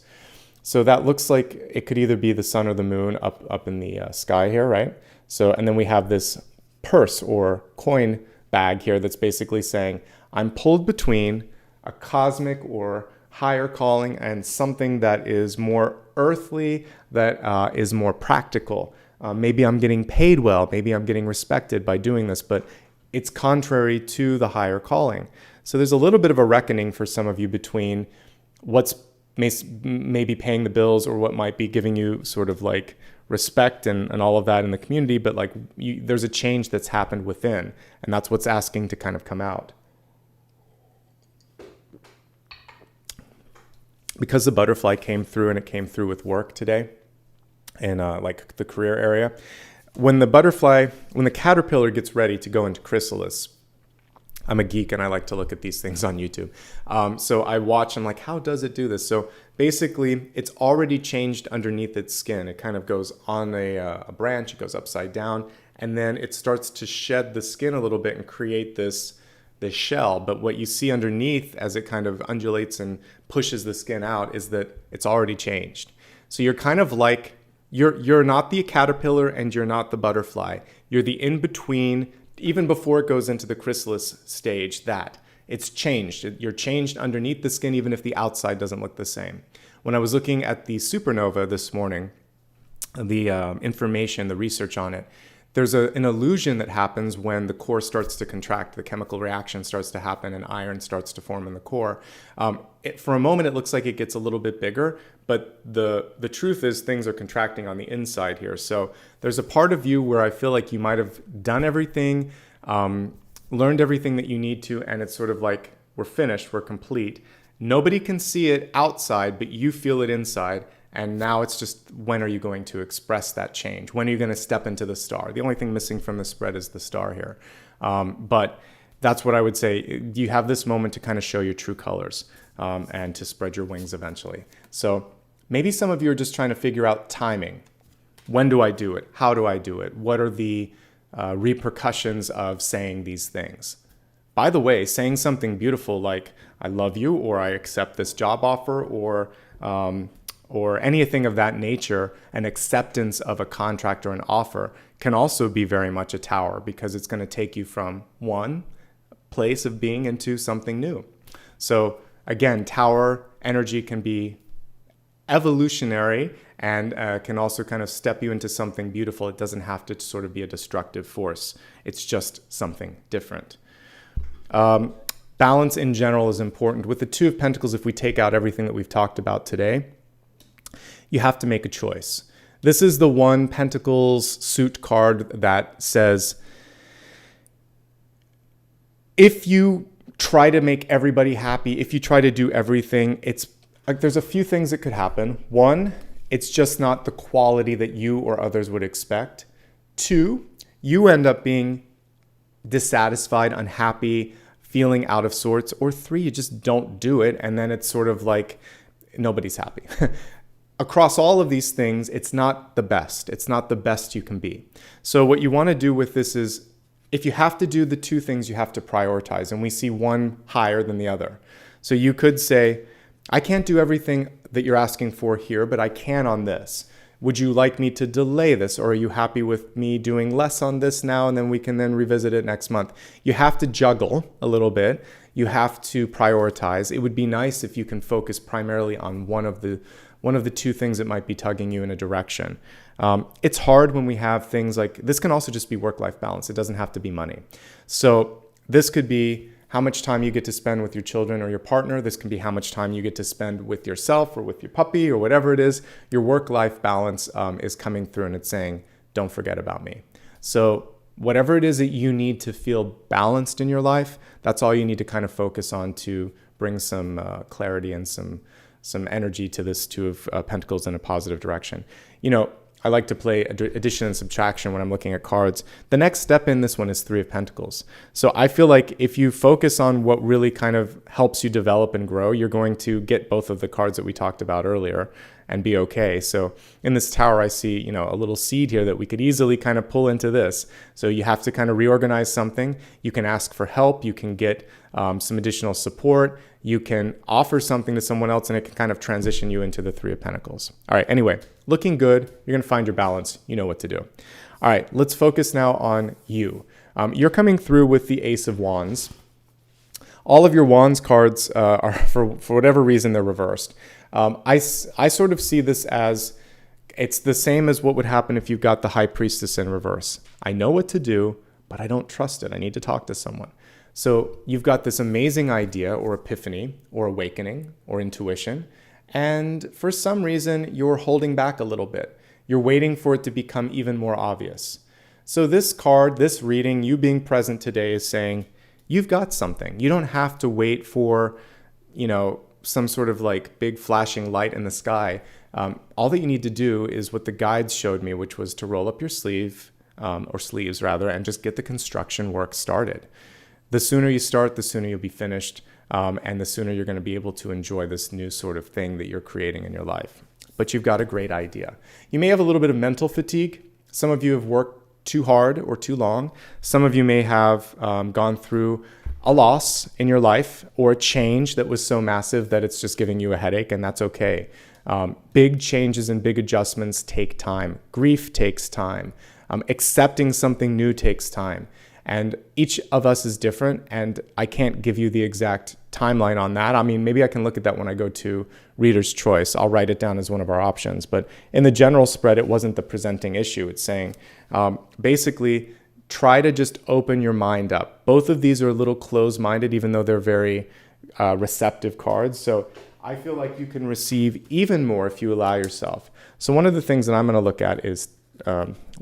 So that looks like it could either be the sun or the moon up in the sky here, right? So, and then we have this purse or coin bag here that's basically saying, I'm pulled between a cosmic or higher calling and something that is more earthly, that is more practical. Maybe I'm getting paid well, maybe I'm getting respected by doing this, but it's contrary to the higher calling. So there's a little bit of a reckoning for some of you between what's maybe paying the bills or what might be giving you sort of like respect and all of that in the community, but like there's a change that's happened within, and that's what's asking to kind of come out. Because the butterfly came through and it came through with work today in like the career area, when the caterpillar gets ready to go into chrysalis, I'm a geek and I like to look at these things on YouTube. So I watch, I'm like, how does it do this? So basically it's already changed underneath its skin. It kind of goes on a branch, it goes upside down, and then it starts to shed the skin a little bit and create this shell. But what you see underneath as it kind of undulates and pushes the skin out is that it's already changed. So you're kind of like, you're not the caterpillar and you're not the butterfly. You're the in-between, even before it goes into the chrysalis stage, that it's changed. You're changed underneath the skin, even if the outside doesn't look the same. When I was looking at the supernova this morning, the information, the research on it, there's an illusion that happens when the core starts to contract, the chemical reaction starts to happen and iron starts to form in the core. For a moment, it looks like it gets a little bit bigger, but the truth is things are contracting on the inside here. So there's a part of you where I feel like you might have done everything, learned everything that you need to, and it's sort of like, we're finished, we're complete. Nobody can see it outside, but you feel it inside. And now it's just, when are you going to express that change? When are you going to step into the star? The only thing missing from the spread is the star here. But that's what I would say. You have this moment to kind of show your true colors and to spread your wings eventually. So maybe some of you are just trying to figure out timing. When do I do it? How do I do it? What are the repercussions of saying these things? By the way, saying something beautiful like, I love you, or I accept this job offer, or anything of that nature, an acceptance of a contract or an offer can also be very much a tower, because it's going to take you from one place of being into something new. So again, tower energy can be evolutionary and can also kind of step you into something beautiful. It doesn't have to sort of be a destructive force. It's just something different. Balance in general is important. With the Two of Pentacles, if we take out everything that we've talked about today, you have to make a choice. This is the one Pentacles suit card that says, if you try to make everybody happy, if you try to do everything, it's like there's a few things that could happen. One, it's just not the quality that you or others would expect. Two, you end up being dissatisfied, unhappy, feeling out of sorts. Or three, you just don't do it, and then it's sort of like nobody's happy. Across all of these things, it's not the best. It's not the best you can be. So what you want to do with this is, if you have to do the two things, you have to prioritize. And we see one higher than the other. So you could say, I can't do everything that you're asking for here, but I can on this. Would you like me to delay this? Or are you happy with me doing less on this now, and then we can then revisit it next month? You have to juggle a little bit. You have to prioritize. It would be nice if you can focus primarily on one of the two things that might be tugging you in a direction. It's hard when we have things like, this can also just be work-life balance. It doesn't have to be money. So this could be how much time you get to spend with your children or your partner. This can be how much time you get to spend with yourself or with your puppy or whatever it is. Your work-life balance is coming through, and it's saying, don't forget about me. So whatever it is that you need to feel balanced in your life, that's all you need to kind of focus on to bring some clarity and some energy to this Two of Pentacles in a positive direction. You know, I like to play addition and subtraction when I'm looking at cards. The next step in this one is Three of Pentacles. So I feel like if you focus on what really kind of helps you develop and grow, you're going to get both of the cards that we talked about earlier and be okay. So in this Tower, I see, you know, a little seed here that we could easily kind of pull into this. So you have to kind of reorganize something. You can ask for help. You can get some additional support. You can offer something to someone else, and it can kind of transition you into the Three of Pentacles. All right, anyway, looking good. You're going to find your balance. You know what to do. All right, let's focus now on you. You're coming through with the Ace of Wands. All of your Wands cards are, for whatever reason, they're reversed. I sort of see this as it's the same as what would happen if you've got the High Priestess in reverse. I know what to do, but I don't trust it. I need to talk to someone. So you've got this amazing idea or epiphany or awakening or intuition, and for some reason, you're holding back a little bit. You're waiting for it to become even more obvious. So this card, this reading, you being present today is saying, you've got something. You don't have to wait for, you know, some sort of like big flashing light in the sky. All that you need to do is what the guides showed me, which was to roll up your sleeve, or sleeves rather, and just get the construction work started. The sooner you start, the sooner you'll be finished, and the sooner you're going to be able to enjoy this new sort of thing that you're creating in your life. But you've got a great idea. You may have a little bit of mental fatigue. Some of you have worked too hard or too long. Some of you may have gone through a loss in your life or a change that was so massive that it's just giving you a headache, and that's okay. Big changes and big adjustments take time. Grief takes time. Accepting something new takes time. And each of us is different, and I can't give you the exact timeline on that. I mean, maybe I can look at that when I go to Reader's Choice. I'll write it down as one of our options. But in the general spread, it wasn't the presenting issue. It's saying, basically, try to just open your mind up. Both of these are a little closed-minded, even though they're very receptive cards. So I feel like you can receive even more if you allow yourself. So one of the things that I'm going to look at is,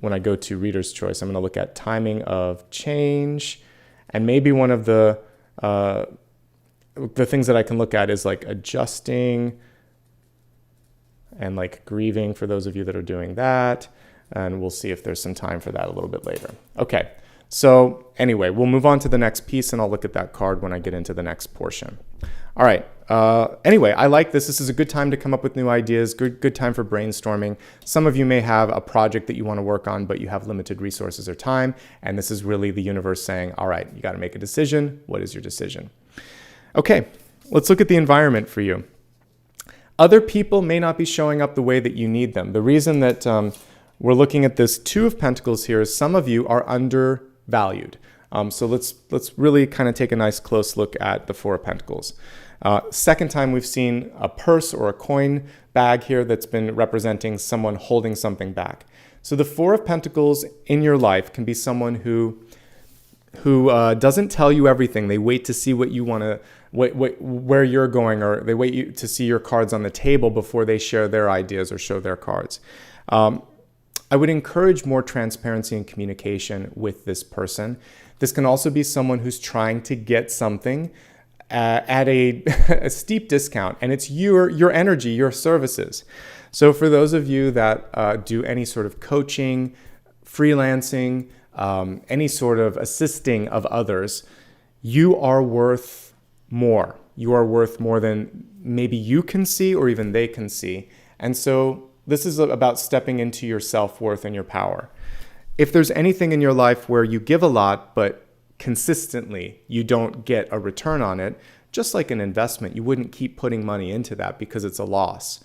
when I go to Reader's Choice, I'm going to look at timing of change, and maybe one of the things that I can look at is like adjusting and like grieving for those of you that are doing that. And we'll see if there's some time for that a little bit later. Okay, so anyway, we'll move on to the next piece, and I'll look at that card when I get into the next portion. All right. Anyway, I like this. This is a good time to come up with new ideas, good time for brainstorming. Some of you may have a project that you want to work on, but you have limited resources or time, and this is really the universe saying, all right, you got to make a decision. What is your decision? Okay, let's look at the environment for you. Other people may not be showing up the way that you need them. The reason that we're looking at this Two of Pentacles here is some of you are undervalued. So let's really kind of take a nice close look at the Four of Pentacles. Second time we've seen a purse or a coin bag here that's been representing someone holding something back. So the Four of Pentacles in your life can be someone who doesn't tell you everything. They wait to see what you want to, where you're going, or they wait to see your cards on the table before they share their ideas or show their cards. I would encourage more transparency and communication with this person. This can also be someone who's trying to get something at a steep discount, and it's your energy, your services. So for those of you that do any sort of coaching, freelancing, any sort of assisting of others, you are worth more. You are worth more than maybe you can see or even they can see. And so this is about stepping into your self-worth and your power. If there's anything in your life where you give a lot, but consistently you don't get a return on it, just like an investment, you wouldn't keep putting money into that because it's a loss.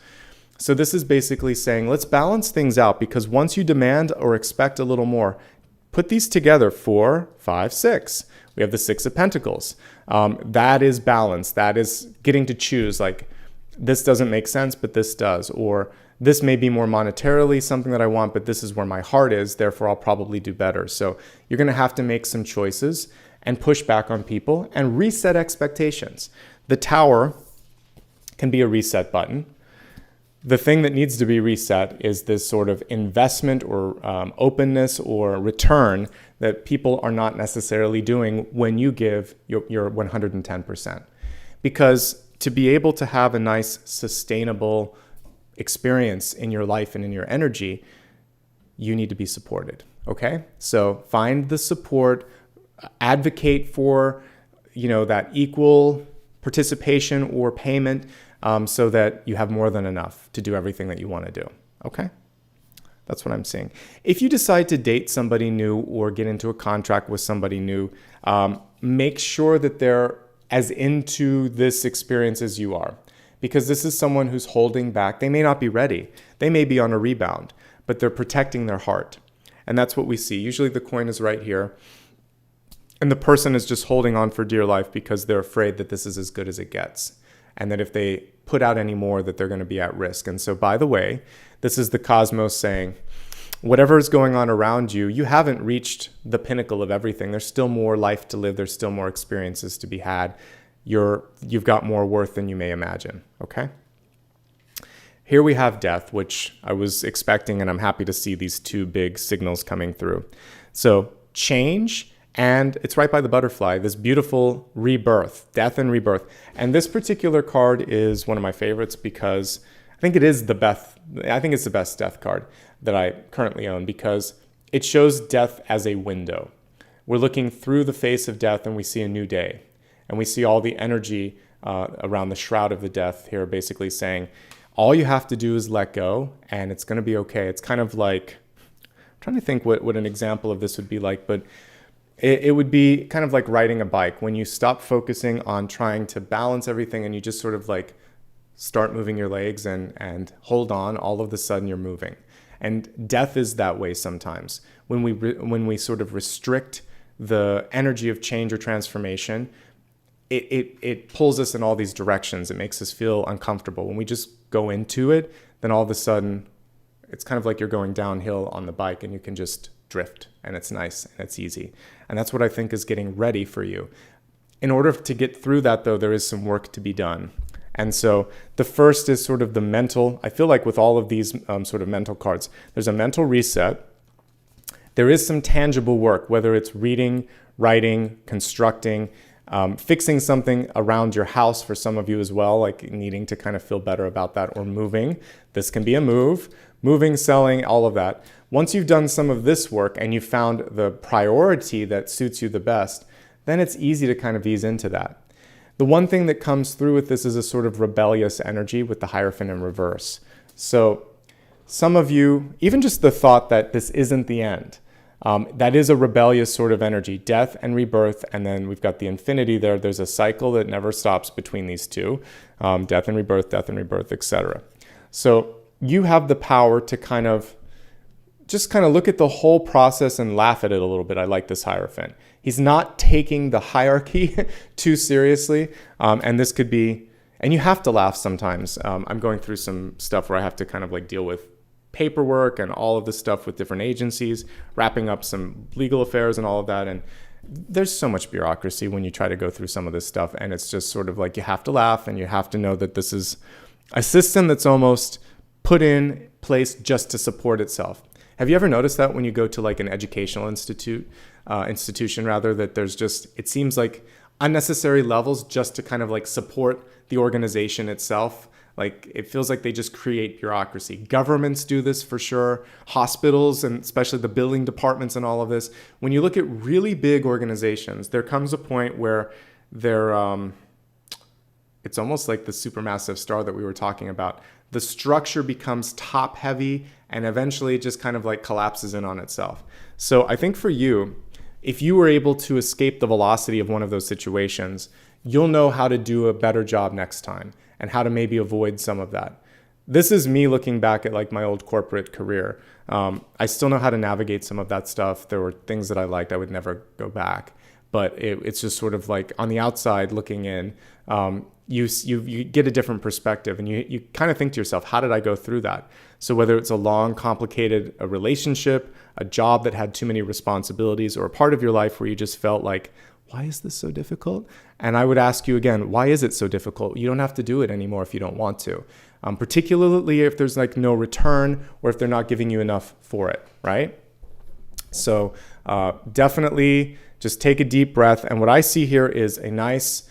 So this is basically saying, let's balance things out, because once you demand or expect a little more, put these together, 4, 5, 6. We have the Six of Pentacles. That is balance. That is getting to choose, like, this doesn't make sense, but this does. Or this may be more monetarily something that I want, but this is where my heart is, therefore I'll probably do better. So you're going to have to make some choices and push back on people and reset expectations. The Tower can be a reset button. The thing that needs to be reset is this sort of investment or openness or return that people are not necessarily doing when you give your 110%. Because to be able to have a nice, sustainable experience in your life and in your energy, you need to be supported, okay? So find the support, advocate for, that equal participation or payment, so that you have more than enough to do everything that you want to do, okay? That's what I'm seeing. If you decide to date somebody new or get into a contract with somebody new, make sure that they're as into this experience as you are, because this is someone who's holding back. They may not be ready. They may be on a rebound, but they're protecting their heart. And that's what we see. Usually the coin is right here, and the person is just holding on for dear life because they're afraid that this is as good as it gets, and that if they put out any more, that they're going to be at risk. And so, by the way, this is the cosmos saying, whatever is going on around you, you haven't reached the pinnacle of everything. There's still more life to live. There's still more experiences to be had. You've got more worth than you may imagine, okay? Here we have death, which I was expecting, and I'm happy to see these two big signals coming through. So change, and it's right by the butterfly, this beautiful rebirth, death and rebirth. And this particular card is one of my favorites because I think it's the best death card that I currently own, because it shows death as a window. We're looking through the face of death and we see a new day. And we see all the energy around the shroud of the death here, basically saying, all you have to do is let go and it's going to be okay. It's kind of like, I'm trying to think what an example of this would be like, but it would be kind of like riding a bike. When you stop focusing on trying to balance everything and you just sort of like start moving your legs and hold on, all of a sudden you're moving. And death is that way sometimes. When we sort of restrict the energy of change or transformation, it pulls us in all these directions. It makes us feel uncomfortable. When we just go into it, then all of a sudden, it's kind of like you're going downhill on the bike and you can just drift, and it's nice and it's easy. And that's what I think is getting ready for you. In order to get through that, though, there is some work to be done. And so the first is sort of the mental. I feel like with all of these sort of mental cards, there's a mental reset. There is some tangible work, whether it's reading, writing, constructing, fixing something around your house for some of you as well, like needing to kind of feel better about that, or moving. This can be a move, moving, selling, all of that. Once you've done some of this work and you found the priority that suits you the best, then it's easy to kind of ease into that. The one thing that comes through with this is a sort of rebellious energy with the Hierophant in reverse. So some of you, even just the thought that this isn't the end, that is a rebellious sort of energy, death and rebirth. And then we've got the infinity there. There's a cycle that never stops between these two, death and rebirth, etc. So you have the power to kind of look at the whole process and laugh at it a little bit. I like this Hierophant. He's not taking the hierarchy too seriously. And this could be, and you have to laugh sometimes. I'm going through some stuff where I have to kind of like deal with paperwork and all of this stuff with different agencies, wrapping up some legal affairs and all of that. And there's so much bureaucracy when you try to go through some of this stuff. And it's just sort of like you have to laugh and you have to know that this is a system that's almost put in place just to support itself. Have you ever noticed that when you go to like an educational institution, that there's just, it seems like unnecessary levels just to kind of like support the organization itself? Like it feels like they just create bureaucracy. Governments do this for sure. Hospitals, and especially the billing departments and all of this. When you look at really big organizations, there comes a point where they're, it's almost like the supermassive star that we were talking about. The structure becomes top heavy and eventually it just kind of like collapses in on itself. So I think for you, if you were able to escape the velocity of one of those situations, you'll know how to do a better job next time and how to maybe avoid some of that. This is me looking back at like my old corporate career. I still know how to navigate some of that stuff. There were things that I liked. I would never go back. But it's just sort of like on the outside looking in, you get a different perspective and you kind of think to yourself, how did I go through that? So whether it's a long, complicated relationship, a job that had too many responsibilities, or a part of your life where you just felt like, why is this so difficult? And I would ask you again, why is it so difficult? You don't have to do it anymore if you don't want to, particularly if there's like no return or if they're not giving you enough for it, right? So definitely just take a deep breath. And what I see here is a nice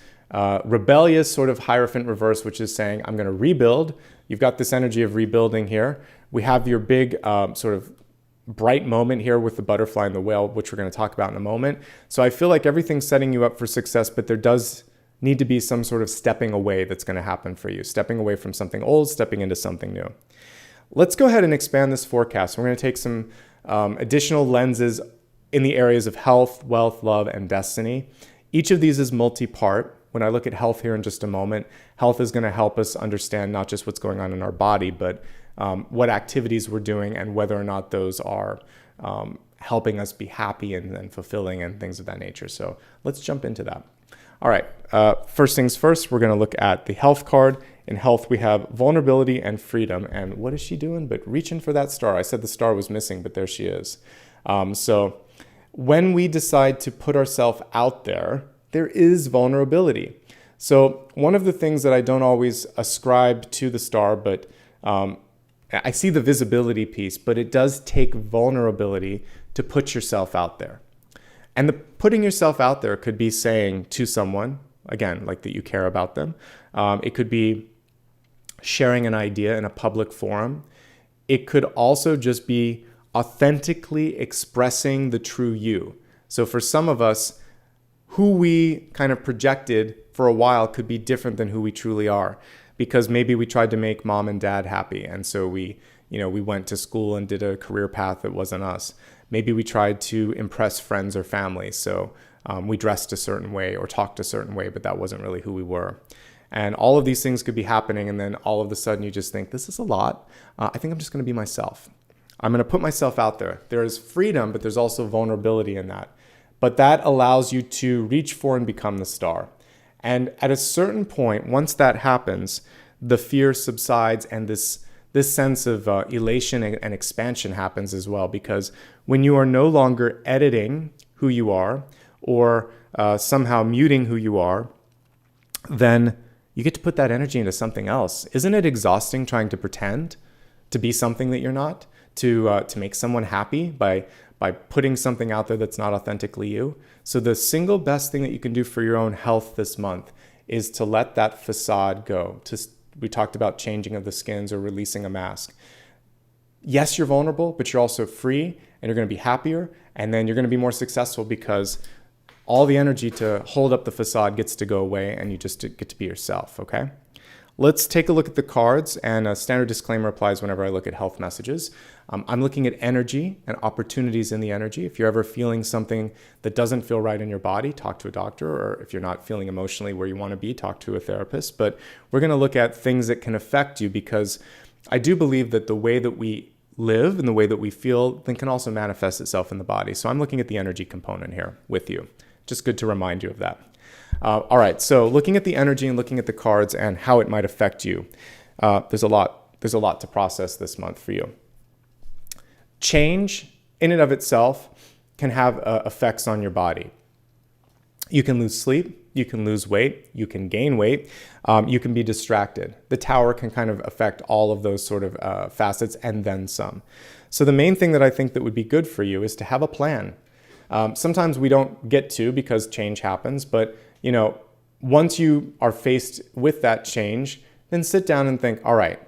rebellious sort of Hierophant reverse, which is saying, I'm going to rebuild. You've got this energy of rebuilding here. We have your big sort of bright moment here with the butterfly and the whale, which we're going to talk about in a moment. So I feel like everything's setting you up for success, but there does need to be some sort of stepping away that's going to happen for you. Stepping away from something old, stepping into something new. Let's go ahead and expand this forecast. We're going to take some additional lenses in the areas of health, wealth, love, and destiny. Each of these is multi-part. When I look at health here in just a moment, health is going to help us understand not just what's going on in our body, but what activities we're doing and whether or not those are helping us be happy and fulfilling and things of that nature. So let's jump into that. All right, first things first, we're going to look at the health card. In health, we have vulnerability and freedom. And what is she doing? But reaching for that star. I said the star was missing, but there she is. So when we decide to put ourselves out there, there is vulnerability. So one of the things that I don't always ascribe to the star, but I see the visibility piece, but it does take vulnerability to put yourself out there. And the putting yourself out there could be saying to someone, again, like that you care about them. It could be sharing an idea in a public forum. It could also just be authentically expressing the true you. So for some of us, who we kind of projected for a while could be different than who we truly are, because maybe we tried to make mom and dad happy. And so we went to school and did a career path that wasn't us. Maybe we tried to impress friends or family. So we dressed a certain way or talked a certain way, but that wasn't really who we were. And all of these things could be happening. And then all of a sudden you just think, this is a lot. I think I'm just going to be myself. I'm going to put myself out there. There is freedom, but there's also vulnerability in that. But that allows you to reach for and become the star. And at a certain point, once that happens, the fear subsides and this sense of elation and expansion happens as well. Because when you are no longer editing who you are or somehow muting who you are, then you get to put that energy into something else. Isn't it exhausting trying to pretend to be something that you're not? To make someone happy by putting something out there that's not authentically you. So the single best thing that you can do for your own health this month is to let that facade go. We talked about changing of the skins or releasing a mask. Yes, you're vulnerable, but you're also free and you're going to be happier, and then you're going to be more successful because all the energy to hold up the facade gets to go away and you just get to be yourself, okay? Let's take a look at the cards, and a standard disclaimer applies whenever I look at health messages. I'm looking at energy and opportunities in the energy. If you're ever feeling something that doesn't feel right in your body, talk to a doctor, or if you're not feeling emotionally where you want to be, talk to a therapist. But we're going to look at things that can affect you, because I do believe that the way that we live and the way that we feel then can also manifest itself in the body. So I'm looking at the energy component here with you. Just good to remind you of that. All right, so looking at the energy and looking at the cards and how it might affect you, there's a lot to process this month for you. Change in and of itself can have effects on your body. You can lose sleep, you can lose weight, you can gain weight, you can be distracted. The tower can kind of affect all of those sort of facets and then some. So the main thing that I think that would be good for you is to have a plan. Sometimes we don't get to because change happens, but once you are faced with that change, then sit down and think, all right,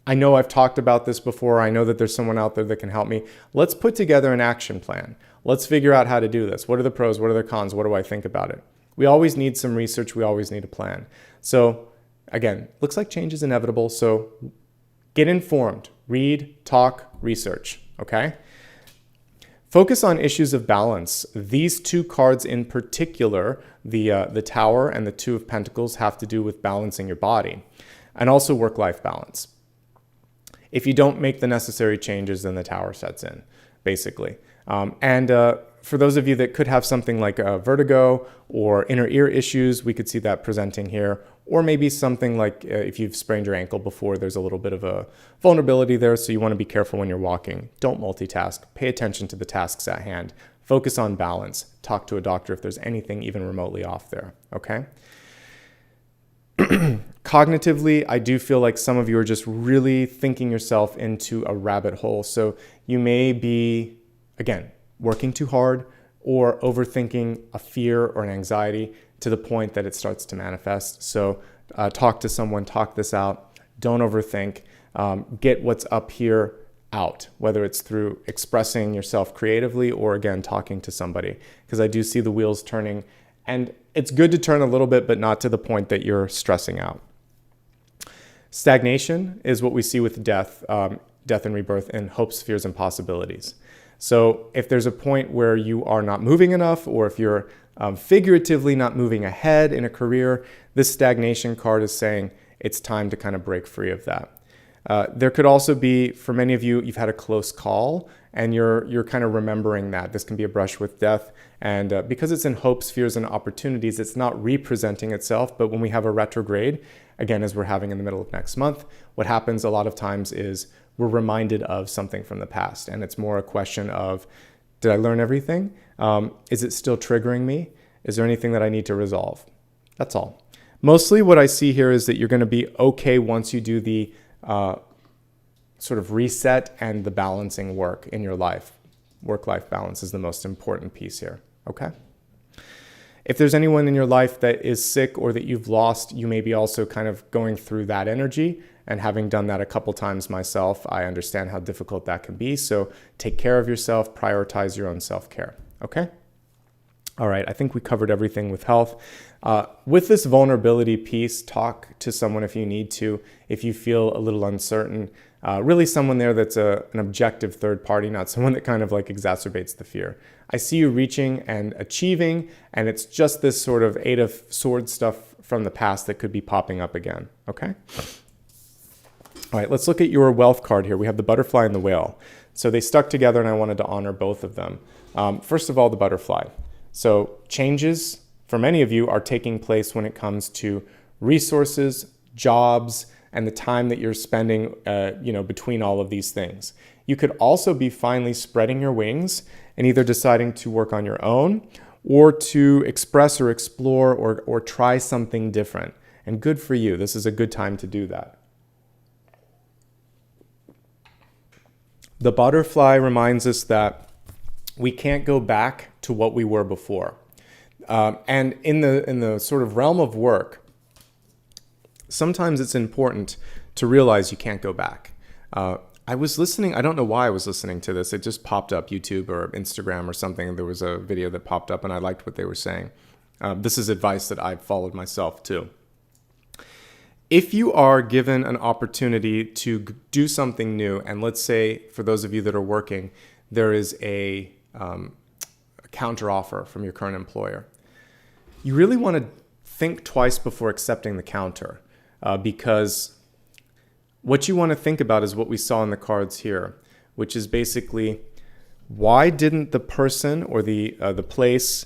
I know I've talked about this before. I know that there's someone out there that can help me. Let's put together an action plan. Let's figure out how to do this. What are the pros? What are the cons? What do I think about it? We always need some research. We always need a plan. So again, looks like change is inevitable. So get informed, read, talk, research, okay? Focus on issues of balance. These two cards in particular, the Tower and the Two of Pentacles, have to do with balancing your body and also work-life balance. If you don't make the necessary changes, then the Tower sets in, basically. For those of you that could have something like vertigo or inner ear issues, we could see that presenting here. Or maybe something like if you've sprained your ankle before, there's a little bit of a vulnerability there, so you want to be careful when you're walking. Don't multitask. Pay attention to the tasks at hand. focus on balance. Talk to a doctor if there's anything even remotely off there, okay? Cognitively, I do feel like some of you are just really thinking yourself into a rabbit hole. So you may be, again, working too hard or overthinking a fear or an anxiety to the point that it starts to manifest. So talk to someone, talk this out. Don't overthink. Get what's up here out, whether it's through expressing yourself creatively or, again, talking to somebody, because I do see the wheels turning. And it's good to turn a little bit, but not to the point that you're stressing out. Stagnation is what we see with death, death and rebirth, and hopes, fears, and possibilities. So if there's a point where you are not moving enough, or if you're figuratively not moving ahead in a career, this stagnation card is saying it's time to kind of break free of that. There could also be, for many of you, you've had a close call and you're kind of remembering that. This can be a brush with death. And because it's in hopes, fears, and opportunities, it's not representing itself. But when we have a retrograde, again, as we're having in the middle of next month, what happens a lot of times is we're reminded of something from the past. And it's more a question of, did I learn everything? Is it still triggering me? Is there anything that I need to resolve? That's all. Mostly what I see here is that you're going to be okay once you do the sort of reset and the balancing work in your life. Work-life balance is the most important piece here, okay? If there's anyone in your life that is sick or that you've lost, you may be also kind of going through that energy. And having done that a couple times myself, I understand how difficult that can be. So take care of yourself, prioritize your own self-care, okay? All right, I think we covered everything with health. With this vulnerability piece, talk to someone if you need to, if you feel a little uncertain. Really someone there that's an objective third party, not someone that kind of like exacerbates the fear. I see you reaching and achieving, and it's just this sort of Eight of Swords stuff from the past that could be popping up again, okay? All right, let's look at your wealth card here. We have the butterfly and the whale. So they stuck together, and I wanted to honor both of them. First of all, the butterfly. So changes for many of you are taking place when it comes to resources, jobs, and the time that you're spending between all of these things. You could also be finally spreading your wings and either deciding to work on your own or to express or explore or try something different. And good for you. This is a good time to do that. The butterfly reminds us that we can't go back to what we were before. And in the sort of realm of work, sometimes it's important to realize you can't go back. I was listening, I don't know why I was listening to this. It just popped up, YouTube or Instagram or something. There was a video that popped up and I liked what they were saying. This is advice that I've followed myself too. If you are given an opportunity to do something new, and let's say for those of you that are working, there is a counter offer from your current employer, you really want to think twice before accepting the counter, because what you want to think about is what we saw in the cards here, which is basically, why didn't the person or the place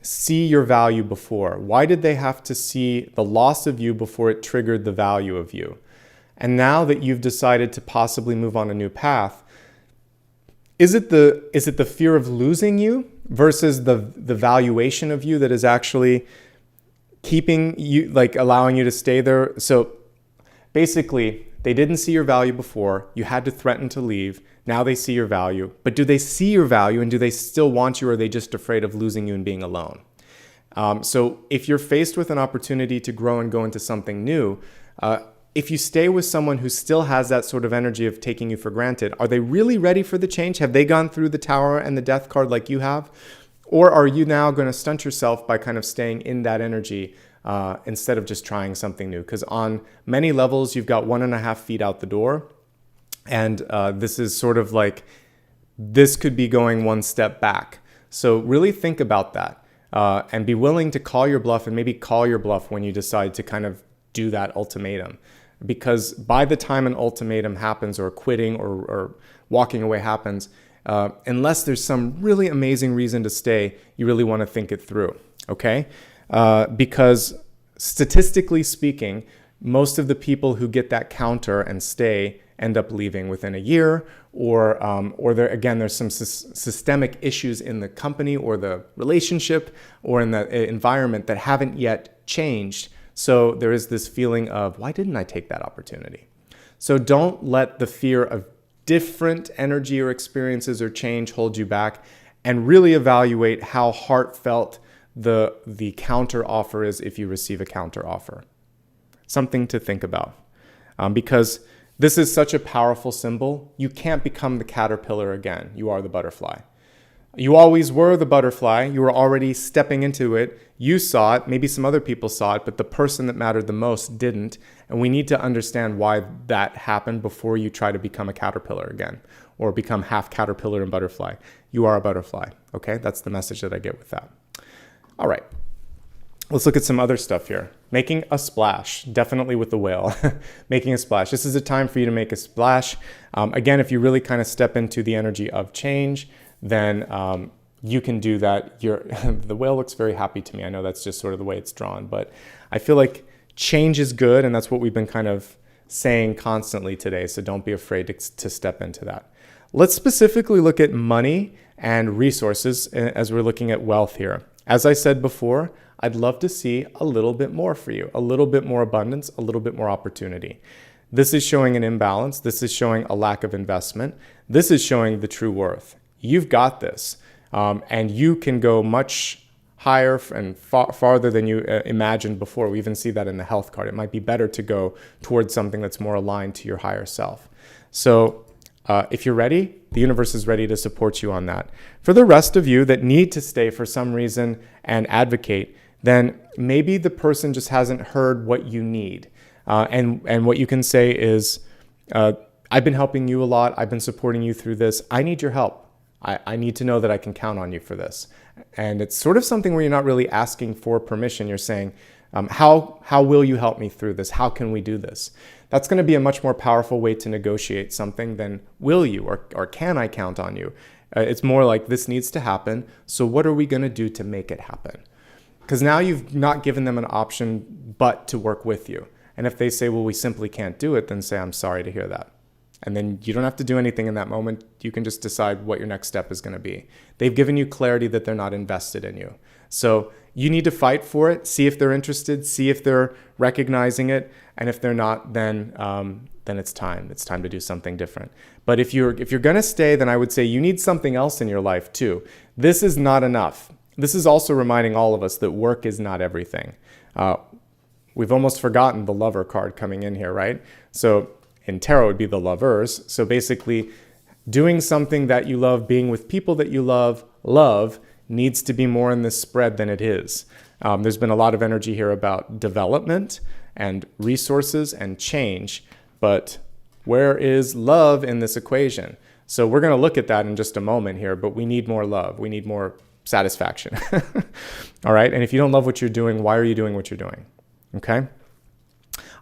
see your value before? Why did they have to see the loss of you before it triggered the value of you? And now that you've decided to possibly move on a new path, is it the fear of losing you versus the valuation of you that is actually keeping you, like allowing you to stay there? So basically, they didn't see your value before. You had to threaten to leave. Now they see your value. But do they see your value and do they still want you, or are they just afraid of losing you and being alone? So if you're faced with an opportunity to grow and go into something new, if you stay with someone who still has that sort of energy of taking you for granted, are they really ready for the change? Have they gone through the Tower and the Death card like you have? Or are you now going to stunt yourself by kind of staying in that energy instead of just trying something new? Because on many levels, you've got 1.5 feet out the door. And this is sort of like, this could be going one step back. So really think about that and be willing to call your bluff, and maybe call your bluff when you decide to kind of do that ultimatum. Because by the time an ultimatum happens, or quitting or walking away happens, unless there's some really amazing reason to stay, you really want to think it through, okay? Because statistically speaking, most of the people who get that counter and stay end up leaving within a year, or there's some systemic issues in the company or the relationship or in the environment that haven't yet changed. So there is this feeling of, why didn't I take that opportunity? So don't let the fear of different energy or experiences or change hold you back, and really evaluate how heartfelt the counter offer is if you receive a counter offer. Something to think about, because this is such a powerful symbol. You can't become the caterpillar again. You are the butterfly. You always were the butterfly. You were already stepping into it. You saw it. Maybe some other people saw it, but the person that mattered the most didn't. And we need to understand why that happened before you try to become a caterpillar again, or become half caterpillar and butterfly. You are a butterfly, okay? That's the message that I get with that. All right, let's look at some other stuff here. Making a splash, definitely with the whale. Making a splash. This is a time for you to make a splash. Again, if you really kind of step into the energy of change, then you can do that. The whale looks very happy to me. I know that's just sort of the way it's drawn, but I feel like change is good, and that's what we've been kind of saying constantly today, so don't be afraid to step into that. Let's specifically look at money and resources as we're looking at wealth here. As I said before, I'd love to see a little bit more for you, a little bit more abundance, a little bit more opportunity. This is showing an imbalance. This is showing a lack of investment. This is showing the true worth. You've got this, and you can go much higher and farther than you imagined before. We even see that in the health card. It might be better to go towards something that's more aligned to your higher self. So if you're ready, the universe is ready to support you on that. For the rest of you that need to stay for some reason and advocate, then maybe the person just hasn't heard what you need. And what you can say is, I've been helping you a lot. I've been supporting you through this. I need your help. I need to know that I can count on you for this. And it's sort of something where you're not really asking for permission. You're saying, how will you help me through this? How can we do this? That's going to be a much more powerful way to negotiate something than will you or can I count on you? It's more like, this needs to happen. So what are we going to do to make it happen? Because now you've not given them an option but to work with you. And if they say, well, we simply can't do it, then say, I'm sorry to hear that. And then you don't have to do anything in that moment. You can just decide what your next step is going to be. They've given you clarity that they're not invested in you. So you need to fight for it, see if they're interested, see if they're recognizing it. And if they're not, then it's time. It's time to do something different. But if you're going to stay, then I would say you need something else in your life too. This is not enough. This is also reminding all of us that work is not everything. We've almost forgotten the lover card coming in here, right? So in tarot, it would be the lovers. So basically, doing something that you love, being with people that you love needs to be more in this spread than it is. There's been a lot of energy here about development and resources and change, but where is love in this equation? So we're going to look at that in just a moment here, but we need more love. We need more satisfaction. All right. And if you don't love what you're doing, why are you doing what you're doing? Okay.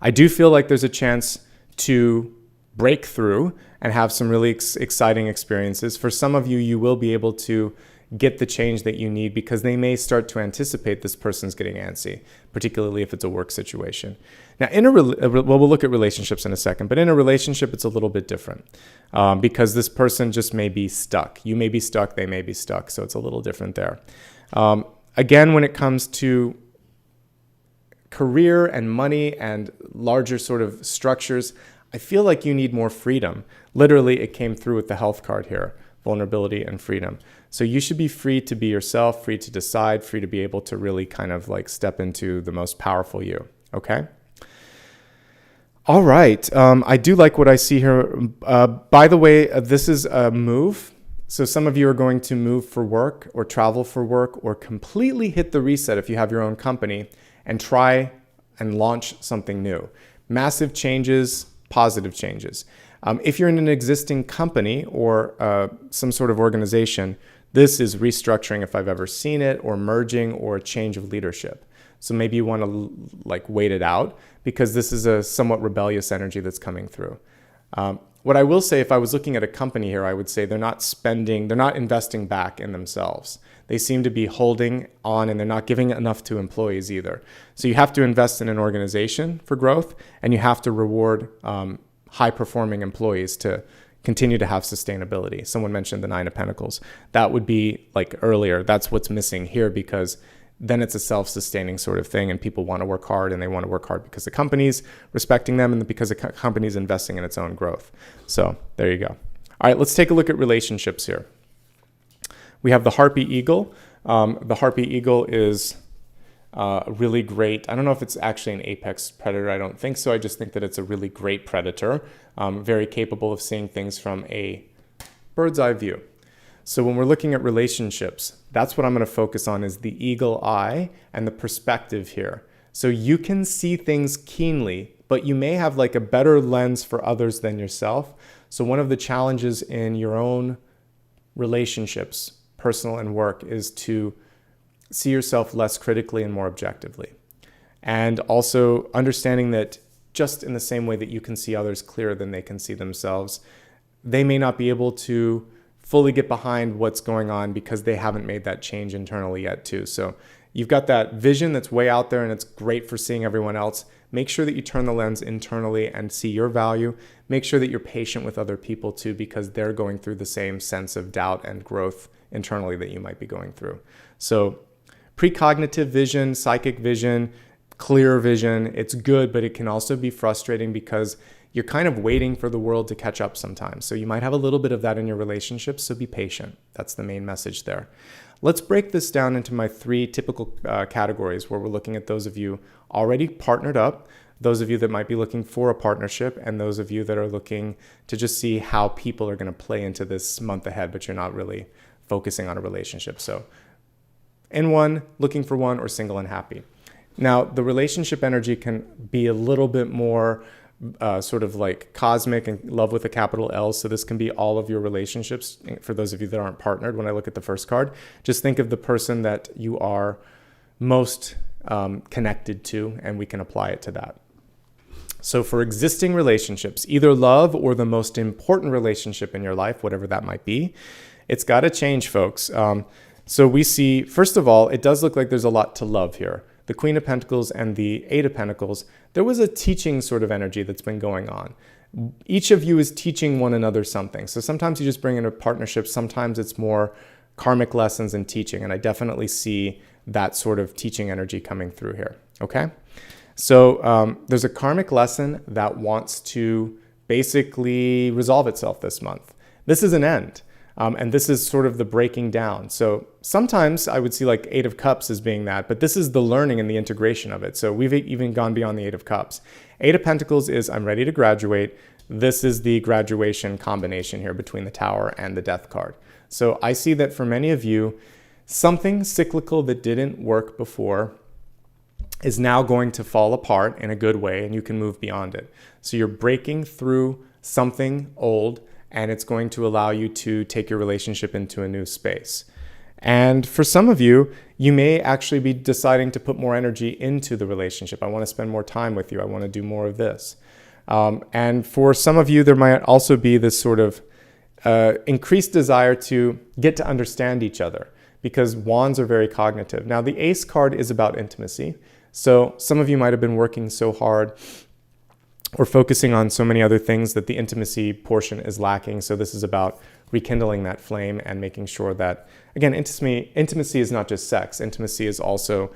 I do feel like there's a chance to break through and have some really exciting experiences. For some of you, you will be able to get the change that you need because they may start to anticipate this person's getting antsy, particularly if it's a work situation. Now, we'll look at relationships in a second, but in a relationship, it's a little bit different because this person just may be stuck. You may be stuck, they may be stuck, so it's a little different there. Again, when it comes to career and money and larger sort of structures, I feel like you need more freedom. Literally, it came through with the health card here, vulnerability and freedom. So you should be free to be yourself, free to decide, free to be able to really kind of like step into the most powerful you, okay? All right, I do like what I see here. By the way, this is a move. So some of you are going to move for work or travel for work or completely hit the reset if you have your own company and try and launch something new. Massive changes, positive changes. If you're in an existing company or some sort of organization, this is restructuring if I've ever seen it, or merging, or a change of leadership. So maybe you want to like wait it out because this is a somewhat rebellious energy that's coming through. What I will say, if I was looking at a company here, I would say they're not investing back in themselves. They seem to be holding on and they're not giving enough to employees either. So you have to invest in an organization for growth and you have to reward high-performing employees to continue to have sustainability. Someone mentioned the Nine of Pentacles. That would be like earlier. That's what's missing here, because then it's a self-sustaining sort of thing, and people want to work hard, and they want to work hard because the company's respecting them and because the company's investing in its own growth. So there you go. All right, let's take a look at relationships here. We have the Harpy Eagle. The Harpy Eagle is really great. I don't know if it's actually an apex predator. I don't think so. I just think that it's a really great predator, very capable of seeing things from a bird's eye view. So when we're looking at relationships, that's what I'm going to focus on, is the eagle eye and the perspective here. So you can see things keenly, but you may have like a better lens for others than yourself. So one of the challenges in your own relationships, personal and work, is to see yourself less critically and more objectively. And also understanding that just in the same way that you can see others clearer than they can see themselves, they may not be able to fully get behind what's going on because they haven't made that change internally yet too. So you've got that vision that's way out there and it's great for seeing everyone else. Make sure that you turn the lens internally and see your value. Make sure that you're patient with other people too, because they're going through the same sense of doubt and growth internally that you might be going through. So precognitive vision, psychic vision, clear vision, it's good, but it can also be frustrating because you're kind of waiting for the world to catch up sometimes. So you might have a little bit of that in your relationships, so be patient. That's the main message there. Let's break this down into my three typical categories, where we're looking at those of you already partnered up, those of you that might be looking for a partnership, and those of you that are looking to just see how people are going to play into this month ahead, but you're not really focusing on a relationship. So in one, looking for one, or single and happy. Now, the relationship energy can be a little bit more sort of like cosmic and love with a capital L. So this can be all of your relationships. For those of you that aren't partnered, when I look at the first card, just think of the person that you are most connected to, and we can apply it to that. So for existing relationships, either love or the most important relationship in your life, whatever that might be, it's got to change, folks. So we see, first of all, it does look like there's a lot to love here. The Queen of Pentacles and the Eight of Pentacles, there was a teaching sort of energy that's been going on. Each of you is teaching one another something. So sometimes you just bring in a partnership. Sometimes it's more karmic lessons and teaching. And I definitely see that sort of teaching energy coming through here. Okay. So there's a karmic lesson that wants to basically resolve itself this month. This is an end. And this is sort of the breaking down. So sometimes I would see like Eight of Cups as being that, but this is the learning and the integration of it. So we've even gone beyond the Eight of Cups. Eight of Pentacles is I'm ready to graduate. This is the graduation combination here between the Tower and the Death card. So I see that for many of you, something cyclical that didn't work before is now going to fall apart in a good way, and you can move beyond it. So you're breaking through something old, and it's going to allow you to take your relationship into a new space. And for some of you, you may actually be deciding to put more energy into the relationship. I want to spend more time with you. I want to do more of this. And for some of you, there might also be this sort of increased desire to get to understand each other, because wands are very cognitive. Now, the Ace card is about intimacy. So some of you might have been working so hard or focusing on so many other things that the intimacy portion is lacking. So this is about rekindling that flame and making sure that, again, intimacy is not just sex. Intimacy is also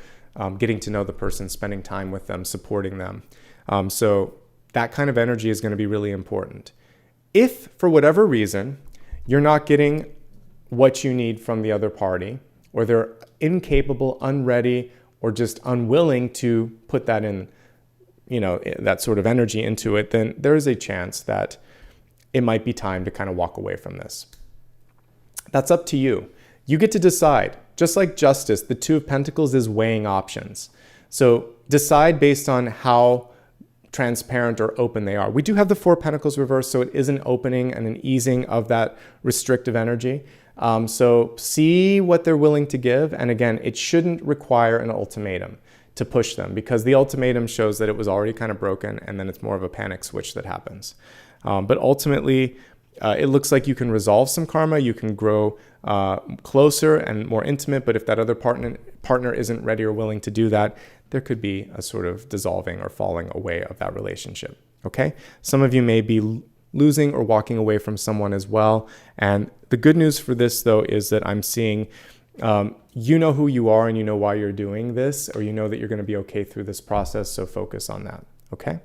getting to know the person, spending time with them, supporting them. So that kind of energy is going to be really important. If, for whatever reason, you're not getting what you need from the other party, or they're incapable, unready, or just unwilling to put that in, that sort of energy into it, then there is a chance that it might be time to kind of walk away from this. That's up to you. You get to decide. Just like justice, the Two of Pentacles is weighing options. So decide based on how transparent or open they are. We do have the Four of Pentacles reversed, so it is an opening and an easing of that restrictive energy. So see what they're willing to give. And again, it shouldn't require an ultimatum to push them, because the ultimatum shows that it was already kind of broken, and then it's more of a panic switch that happens. But ultimately, it looks like you can resolve some karma, you can grow closer and more intimate, but if that other partner isn't ready or willing to do that, there could be a sort of dissolving or falling away of that relationship. okay? Some of you may be losing or walking away from someone as well. And the good news for this, though, is that I'm seeing you know who you are and you know why you're doing this, or you know that you're going to be okay through this process, so focus on that, okay?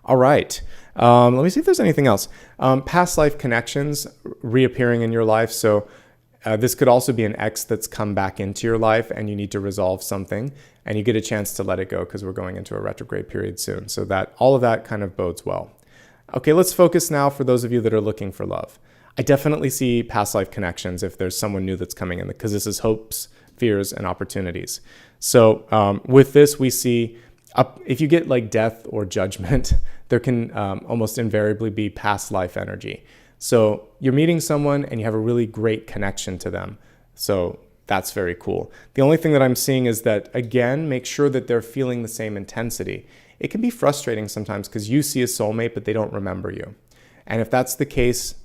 All right, let me see if there's anything else. Past life connections reappearing in your life. So this could also be an ex that's come back into your life and you need to resolve something, and you get a chance to let it go because we're going into a retrograde period soon. So that all of that kind of bodes well. Okay, let's focus now for those of you that are looking for love. I definitely see past life connections if there's someone new that's coming in, because this is hopes, fears, and opportunities. So with this, we see if you get like death or judgment, there can almost invariably be past life energy. So you're meeting someone and you have a really great connection to them. So that's very cool. The only thing that I'm seeing is that, again, make sure that they're feeling the same intensity. It can be frustrating sometimes because you see a soulmate, but they don't remember you. And if that's the case,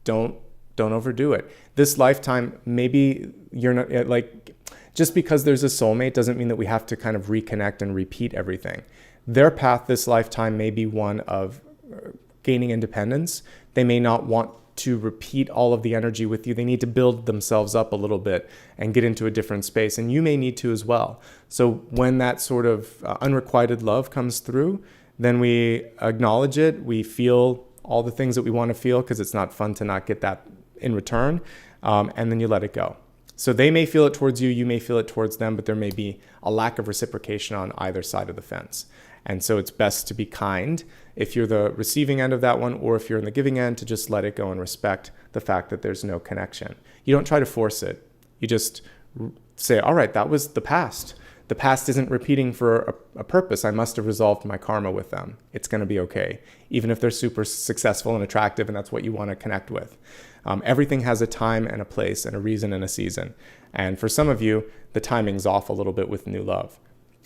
don't overdo it. This lifetime, maybe you're not like, just because there's a soulmate doesn't mean that we have to kind of reconnect and repeat everything. Their path this lifetime may be one of gaining independence. They may not want to repeat all of the energy with you. They need to build themselves up a little bit and get into a different space. And you may need to as well. So when that sort of unrequited love comes through, then we acknowledge it. We feel all the things that we want to feel, because it's not fun to not get that in return. And then you let it go. So they may feel it towards you, you may feel it towards them, but there may be a lack of reciprocation on either side of the fence. And so it's best to be kind if you're the receiving end of that one, or if you're in the giving end, to just let it go and respect the fact that there's no connection. You don't try to force it. You just say, all right, that was the past. The past isn't repeating for a purpose. I must have resolved my karma with them. It's going to be okay, even if they're super successful and attractive and that's what you want to connect with. Everything has a time and a place and a reason and a season. And for some of you, the timing's off a little bit with new love.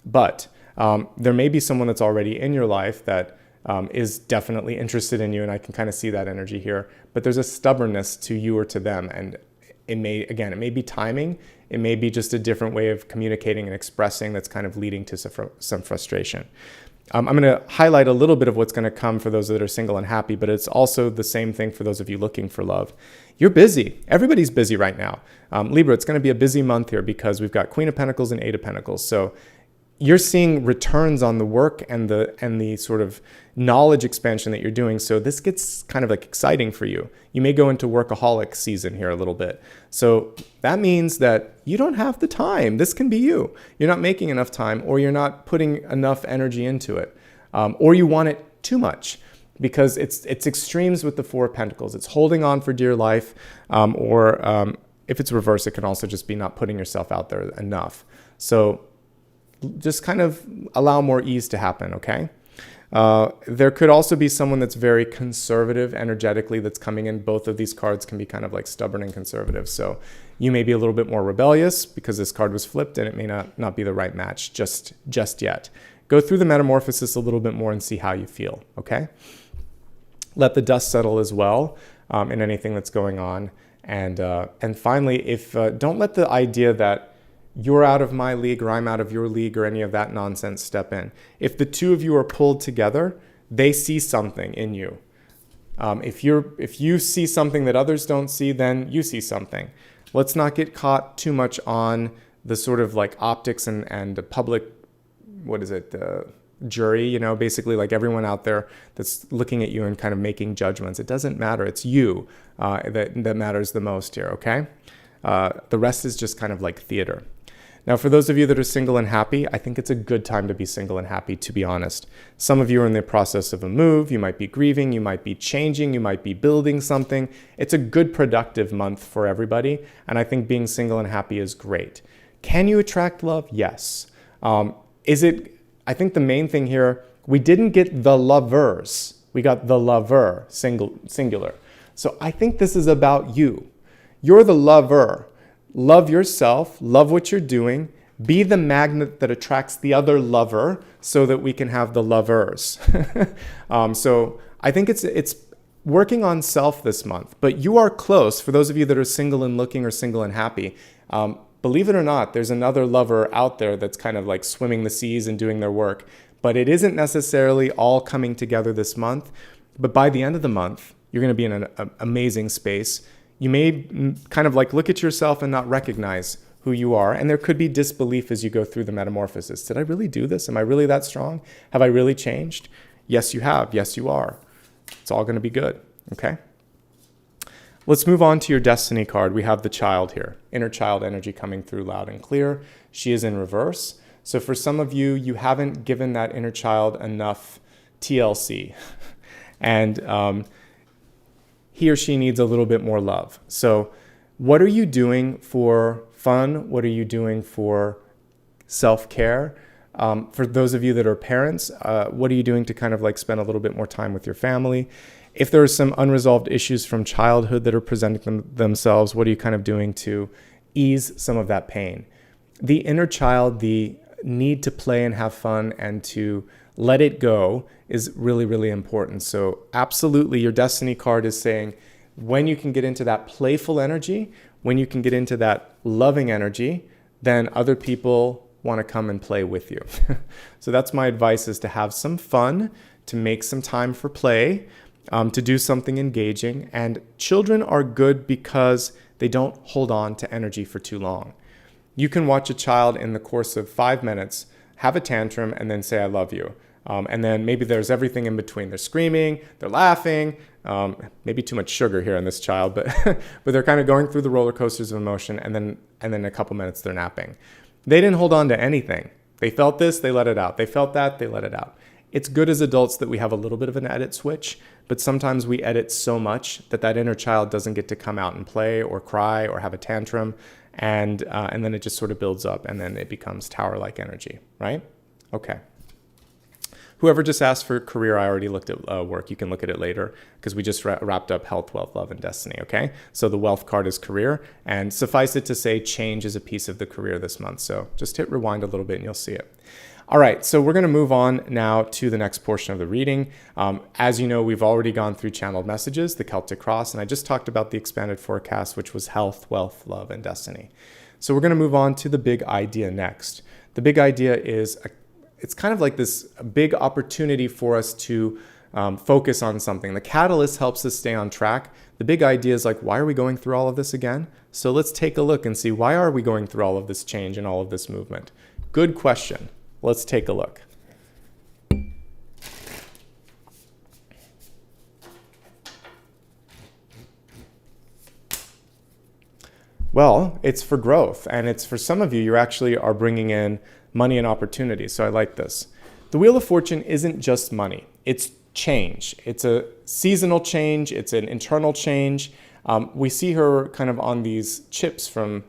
But there may be someone that's already in your life that is definitely interested in you, and I can kind of see that energy here. But there's a stubbornness to you or to them, and it may be timing. It may be just a different way of communicating and expressing that's kind of leading to some frustration. I'm going to highlight a little bit of what's going to come for those that are single and happy, but it's also the same thing for those of you looking for love. You're busy. Everybody's busy right now. Libra, it's going to be a busy month here because we've got Queen of Pentacles and Eight of Pentacles. So you're seeing returns on the work and the sort of knowledge expansion that you're doing. So this gets kind of like exciting for you. You may go into workaholic season here a little bit. So that means that you don't have the time. This can be you. You're not making enough time, or you're not putting enough energy into it, or you want it too much, because it's extremes with the Four of Pentacles. It's holding on for dear life, or if it's reverse, it can also just be not putting yourself out there enough. So just kind of allow more ease to happen, okay? There could also be someone that's very conservative energetically that's coming in. Both of these cards can be kind of like stubborn and conservative. So you may be a little bit more rebellious because this card was flipped, and it may not be the right match just yet. Go through the metamorphosis a little bit more and see how you feel, okay? Let the dust settle as well in anything that's going on. And finally, don't let the idea that you're out of my league or I'm out of your league or any of that nonsense step in. If the two of you are pulled together, they see something in you. If you see something that others don't see, then you see something. Let's not get caught too much on the sort of like optics and the public, jury, basically like everyone out there that's looking at you and kind of making judgments. It doesn't matter. It's you that matters the most here, okay? The rest is just kind of like theater. Now, for those of you that are single and happy, I think it's a good time to be single and happy, to be honest. Some of you are in the process of a move. You might be grieving. You might be changing. You might be building something. It's a good, productive month for everybody. And I think being single and happy is great. Can you attract love? Yes. I think the main thing here, we didn't get the lovers. We got the lover, singular. So I think this is about you. You're the lover. Love yourself, love what you're doing, be the magnet that attracts the other lover so that we can have the lovers. So I think it's working on self this month, but you are close. For those of you that are single and looking or single and happy, believe it or not, there's another lover out there that's kind of like swimming the seas and doing their work. But it isn't necessarily all coming together this month. But by the end of the month, you're going to be in an amazing space. You may kind of like look at yourself and not recognize who you are. And there could be disbelief as you go through the metamorphosis. Did I really do this? Am I really that strong? Have I really changed? Yes, you have. Yes, you are. It's all going to be good. Okay? Let's move on to your destiny card. We have the child here. Inner child energy coming through loud and clear. She is in reverse. So for some of you, you haven't given that inner child enough TLC. And he or she needs a little bit more love. So what are you doing for fun? What are you doing for self-care? For those of you that are parents, what are you doing to kind of like spend a little bit more time with your family? If there are some unresolved issues from childhood that are presenting themselves, what are you kind of doing to ease some of that pain? The inner child, the need to play and have fun and to let it go is really, really important. So absolutely, your destiny card is saying when you can get into that playful energy, when you can get into that loving energy, then other people want to come and play with you. So that's my advice, is to have some fun, to make some time for play, to do something engaging. And children are good because they don't hold on to energy for too long. You can watch a child in the course of 5 minutes have a tantrum and then say, I love you. And then maybe there's everything in between. They're screaming, they're laughing, maybe too much sugar here in this child, but but they're kind of going through the roller coasters of emotion, and then in a couple minutes they're napping. They didn't hold on to anything. They felt this, they let it out. They felt that, they let it out. It's good as adults that we have a little bit of an edit switch, but sometimes we edit so much that that inner child doesn't get to come out and play or cry or have a tantrum, and then it just sort of builds up, and then it becomes tower-like energy, right? Okay. Whoever just asked for career, I already looked at work. You can look at it later because we just wrapped up health, wealth, love, and destiny, okay? So the wealth card is career, and suffice it to say change is a piece of the career this month. So just hit rewind a little bit and you'll see it. All right, so we're going to move on now to the next portion of the reading. As you know, we've already gone through channeled messages, the Celtic Cross, and I just talked about the expanded forecast, which was health, wealth, love, and destiny. So we're going to move on to the big idea next. The big idea is it's kind of like this big opportunity for us to focus on something. The catalyst helps us stay on track. The big idea is like, why are we going through all of this again? So let's take a look and see, why are we going through all of this change and all of this movement? Good question. Let's take a look. Well, it's for growth, and it's for some of you, you actually are bringing in money and opportunity. So I like this. The Wheel of Fortune isn't just money. It's change. It's a seasonal change. It's an internal change. We see her kind of on these chips from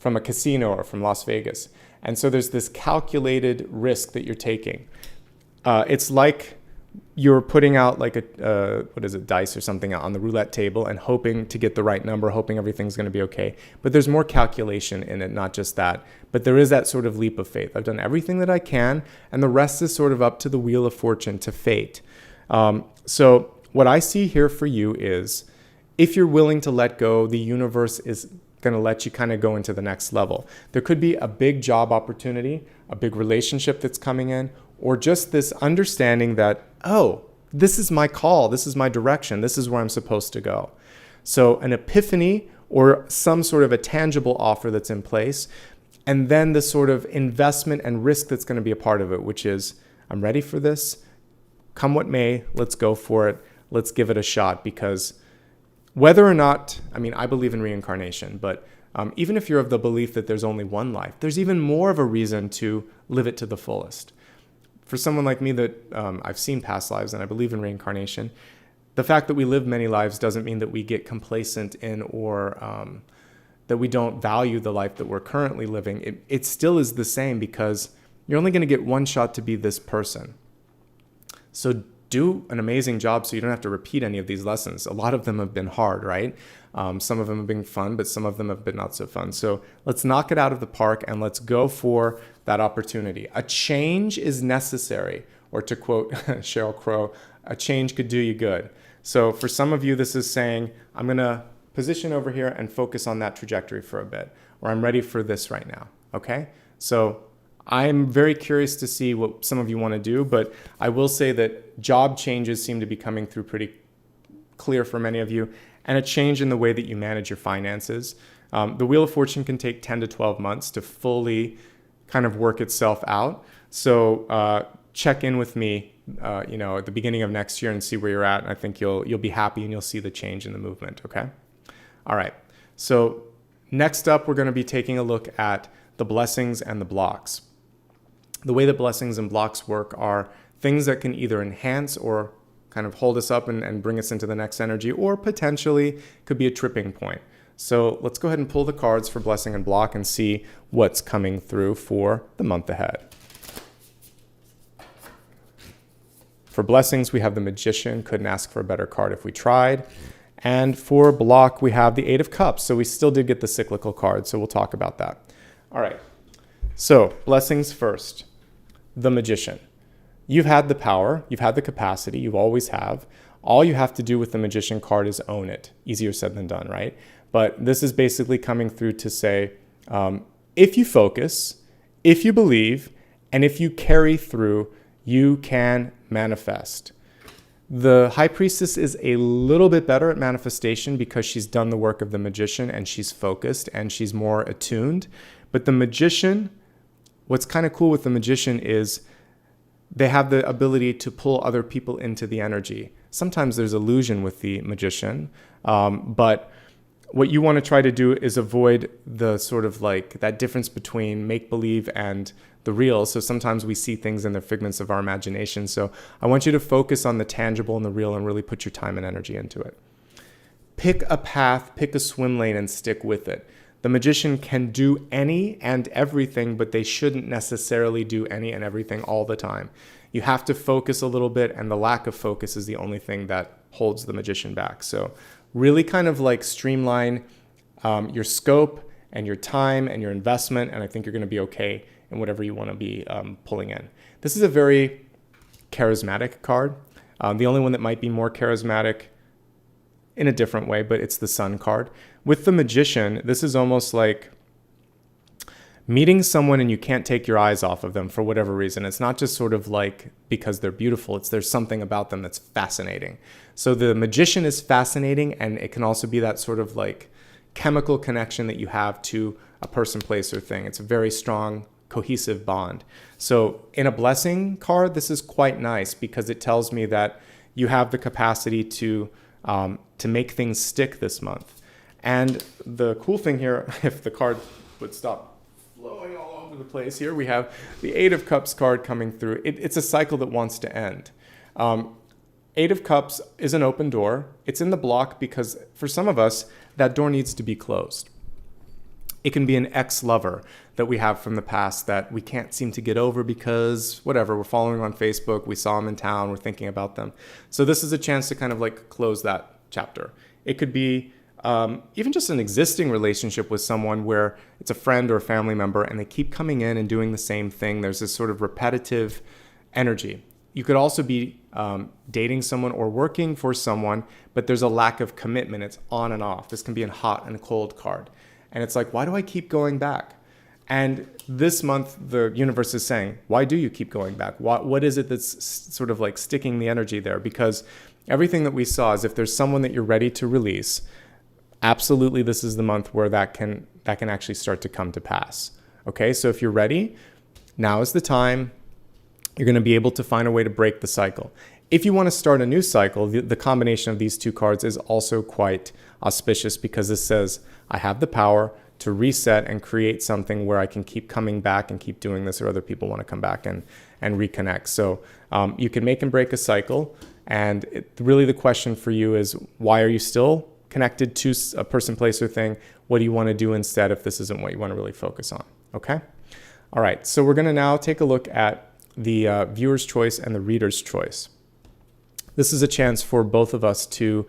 a casino or from Las Vegas. And so there's this calculated risk that you're taking. It's like you're putting out like dice or something on the roulette table and hoping to get the right number, hoping everything's going to be okay. But there's more calculation in it, not just that. But there is that sort of leap of faith. I've done everything that I can, and the rest is sort of up to the Wheel of Fortune, to fate. So what I see here for you is, if you're willing to let go, the universe is going to let you kind of go into the next level. There could be a big job opportunity, a big relationship that's coming in, or just this understanding that, oh, this is my call, this is my direction, this is where I'm supposed to go. So an epiphany or some sort of a tangible offer that's in place, and then the sort of investment and risk that's going to be a part of it, which is, I'm ready for this, come what may, let's go for it, let's give it a shot. Because whether or not, I believe in reincarnation, but even if you're of the belief that there's only one life, there's even more of a reason to live it to the fullest. For someone like me that I've seen past lives and I believe in reincarnation, the fact that we live many lives doesn't mean that we get complacent in or that we don't value the life that we're currently living. It still is the same, because you're only going to get one shot to be this person. So do an amazing job so you don't have to repeat any of these lessons. A lot of them have been hard, right? Some of them have been fun, but some of them have been not so fun. So let's knock it out of the park and let's go for that opportunity. A change is necessary, or to quote Sheryl Crow, a change could do you good. So for some of you, this is saying, I'm going to position over here and focus on that trajectory for a bit. or I'm ready for this right now, okay? So I'm very curious to see what some of you want to do, but I will say that job changes seem to be coming through pretty clear for many of you, and a change in the way that you manage your finances. The Wheel of Fortune can take 10 to 12 months to fully kind of work itself out. So check in with me, at the beginning of next year and see where you're at. And I think you'll be happy and you'll see the change in the movement. Okay. All right. So next up, we're going to be taking a look at the blessings and the blocks. The way that blessings and blocks work are things that can either enhance or kind of hold us up and bring us into the next energy, or potentially could be a tripping point. So let's go ahead and pull the cards for blessing and block and see what's coming through for the month ahead. For blessings, we have the Magician. Couldn't ask for a better card if we tried. And for block, we have the Eight of Cups. So we still did get the cyclical card, so we'll talk about that. All right. So blessings first. The Magician. You've had the power, you've had the capacity, you always have. All you have to do with the Magician card is own it. Easier said than done, right? But this is basically coming through to say, if you focus, if you believe, and if you carry through, you can manifest. The High Priestess is a little bit better at manifestation because she's done the work of the Magician and she's focused and she's more attuned. But the Magician, what's kind of cool with the Magician is they have the ability to pull other people into the energy. Sometimes there's illusion with the Magician, but what you want to try to do is avoid the sort of like that difference between make-believe and the real. So sometimes we see things in the figments of our imagination. So I want you to focus on the tangible and the real and really put your time and energy into it. Pick a path, pick a swim lane, and stick with it. The Magician can do any and everything, but they shouldn't necessarily do any and everything all the time. You have to focus a little bit, and the lack of focus is the only thing that holds the Magician back. So really kind of like streamline your scope and your time and your investment, and I think you're going to be okay in whatever you want to be pulling in. This is a very charismatic card. The only one that might be more charismatic in a different way, but it's the Sun card. With the Magician, this is almost like meeting someone and you can't take your eyes off of them for whatever reason. It's not just sort of like because they're beautiful. There's something about them that's fascinating. So the Magician is fascinating, and it can also be that sort of like chemical connection that you have to a person, place, or thing. It's a very strong, cohesive bond. So in a blessing card, this is quite nice because it tells me that you have the capacity to make things stick this month. And the cool thing here, if the card would stop flowing all over the place here, we have the Eight of Cups card coming through. It's a cycle that wants to end. Eight of Cups is an open door. It's in the block because for some of us, that door needs to be closed. It can be an ex-lover that we have from the past that we can't seem to get over because whatever, we're following on Facebook, we saw them in town, we're thinking about them. So this is a chance to kind of like close that chapter. It could be even just an existing relationship with someone where it's a friend or a family member and they keep coming in and doing the same thing. There's this sort of repetitive energy. You could also be dating someone or working for someone, but there's a lack of commitment. It's on and off. This can be a hot and cold card. And it's like, why do I keep going back? And this month, the universe is saying, why do you keep going back? What is it that's sort of like sticking the energy there? Because everything that we saw is if there's someone that you're ready to release, absolutely this is the month where that can actually start to come to pass. Okay, so if you're ready, now is the time. You're going to be able to find a way to break the cycle. If you want to start a new cycle, the combination of these two cards is also quite auspicious because this says, I have the power to reset and create something where I can keep coming back and keep doing this, or other people want to come back and reconnect. So you can make and break a cycle. And really the question for you is, why are you still connected to a person, place, or thing? What do you want to do instead if this isn't what you want to really focus on? Okay? All right, so we're going to now take a look at the viewer's choice and the reader's choice. This is a chance for both of us to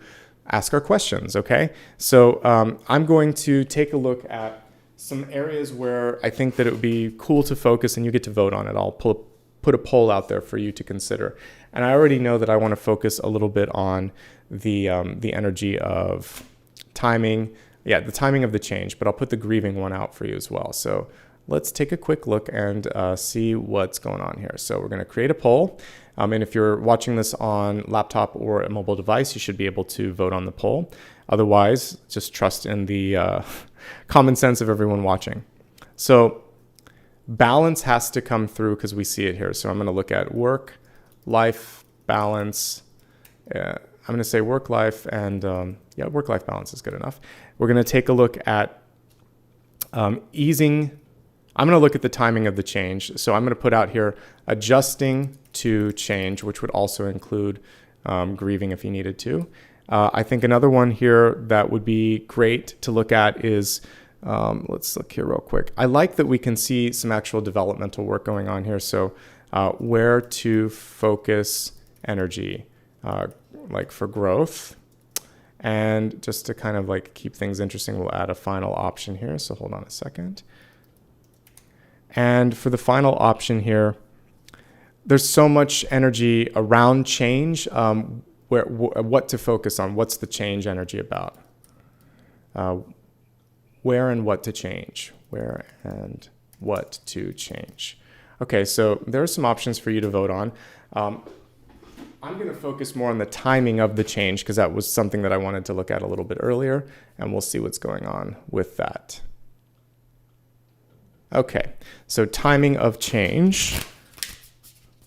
ask our questions, okay? So I'm going to take a look at some areas where I think that it would be cool to focus, and you get to vote on it. I'll put a poll out there for you to consider. And I already know that I want to focus a little bit on the energy of timing, Yeah, the timing of the change, but I'll put the grieving one out for you as well. So let's take a quick look and see what's going on here. So we're going to create a poll. And if you're watching this on laptop or a mobile device, you should be able to vote on the poll. Otherwise, just trust in the common sense of everyone watching. So balance has to come through because we see it here. So I'm going to look at work-life balance. I'm going to say work-life and yeah, work-life balance is good enough. We're going to take a look at easing. I'm going to look at the timing of the change. So I'm going to put out here adjusting to change, which would also include grieving if you needed to. I think another one here that would be great to look at is, let's look here real quick. I like that we can see some actual developmental work going on here. So where to focus energy, like for growth. And just to kind of like keep things interesting, we'll add a final option here. So hold on a second. And for the final option here, there's so much energy around change. What to focus on? What's the change energy about? Where and what to change? Where and what to change? Okay, so there are some options for you to vote on. I'm going to focus more on the timing of the change because that was something that I wanted to look at a little bit earlier, and we'll see what's going on with that. Okay, so timing of change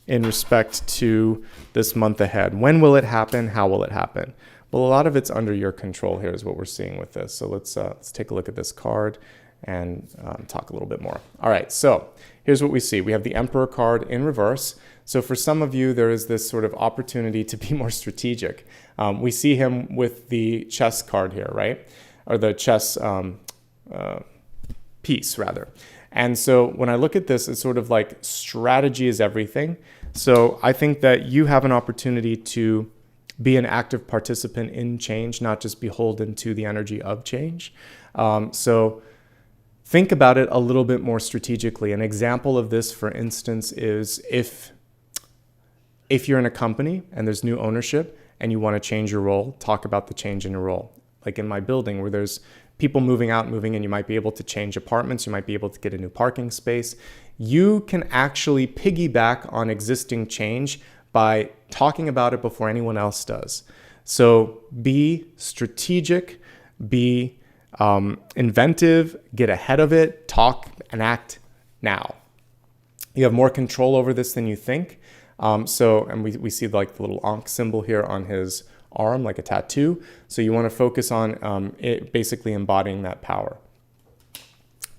in respect to this month ahead. When will it happen? How will it happen? Well, a lot of it's under your control here is what we're seeing with this. So let's take a look at this card and talk a little bit more. All right, so here's what we see. We have the Emperor card in reverse. So for some of you, there is this sort of opportunity to be more strategic. We see him with the chess card here, right? Or the chess piece, rather. And so when I look at this, it's sort of like strategy is everything. So I think that you have an opportunity to be an active participant in change, not just beholden to the energy of change. So think about it a little bit more strategically. An example of this, for instance, is if you're in a company and there's new ownership and you want to change your role, talk about the change in your role. Like in my building where there's people moving out, moving in, you might be able to change apartments, you might be able to get a new parking space. You can actually piggyback on existing change by talking about it before anyone else does. So be strategic, be inventive, get ahead of it, talk and act now. You have more control over this than you think. And we see like the little Ankh symbol here on his arm, like a tattoo. So you want to focus on it basically embodying that power.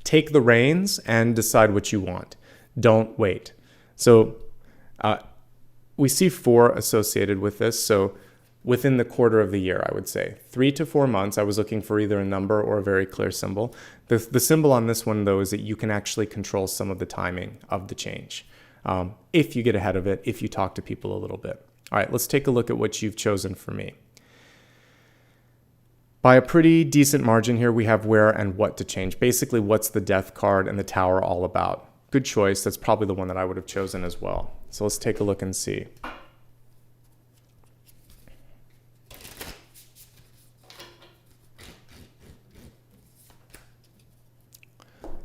Take the reins and decide what you want. Don't wait. So we see 4 associated with this. So within the quarter of the year, I would say 3 to 4 months. I was looking for either a number or a very clear symbol. The symbol on this one, though, is that you can actually control some of the timing of the change. If you get ahead of it, if you talk to people a little bit. All right, let's take a look at what you've chosen for me. By a pretty decent margin here, we have where and what to change. Basically, what's the Death card and the Tower all about? Good choice. That's probably the one that I would have chosen as well. So let's take a look and see.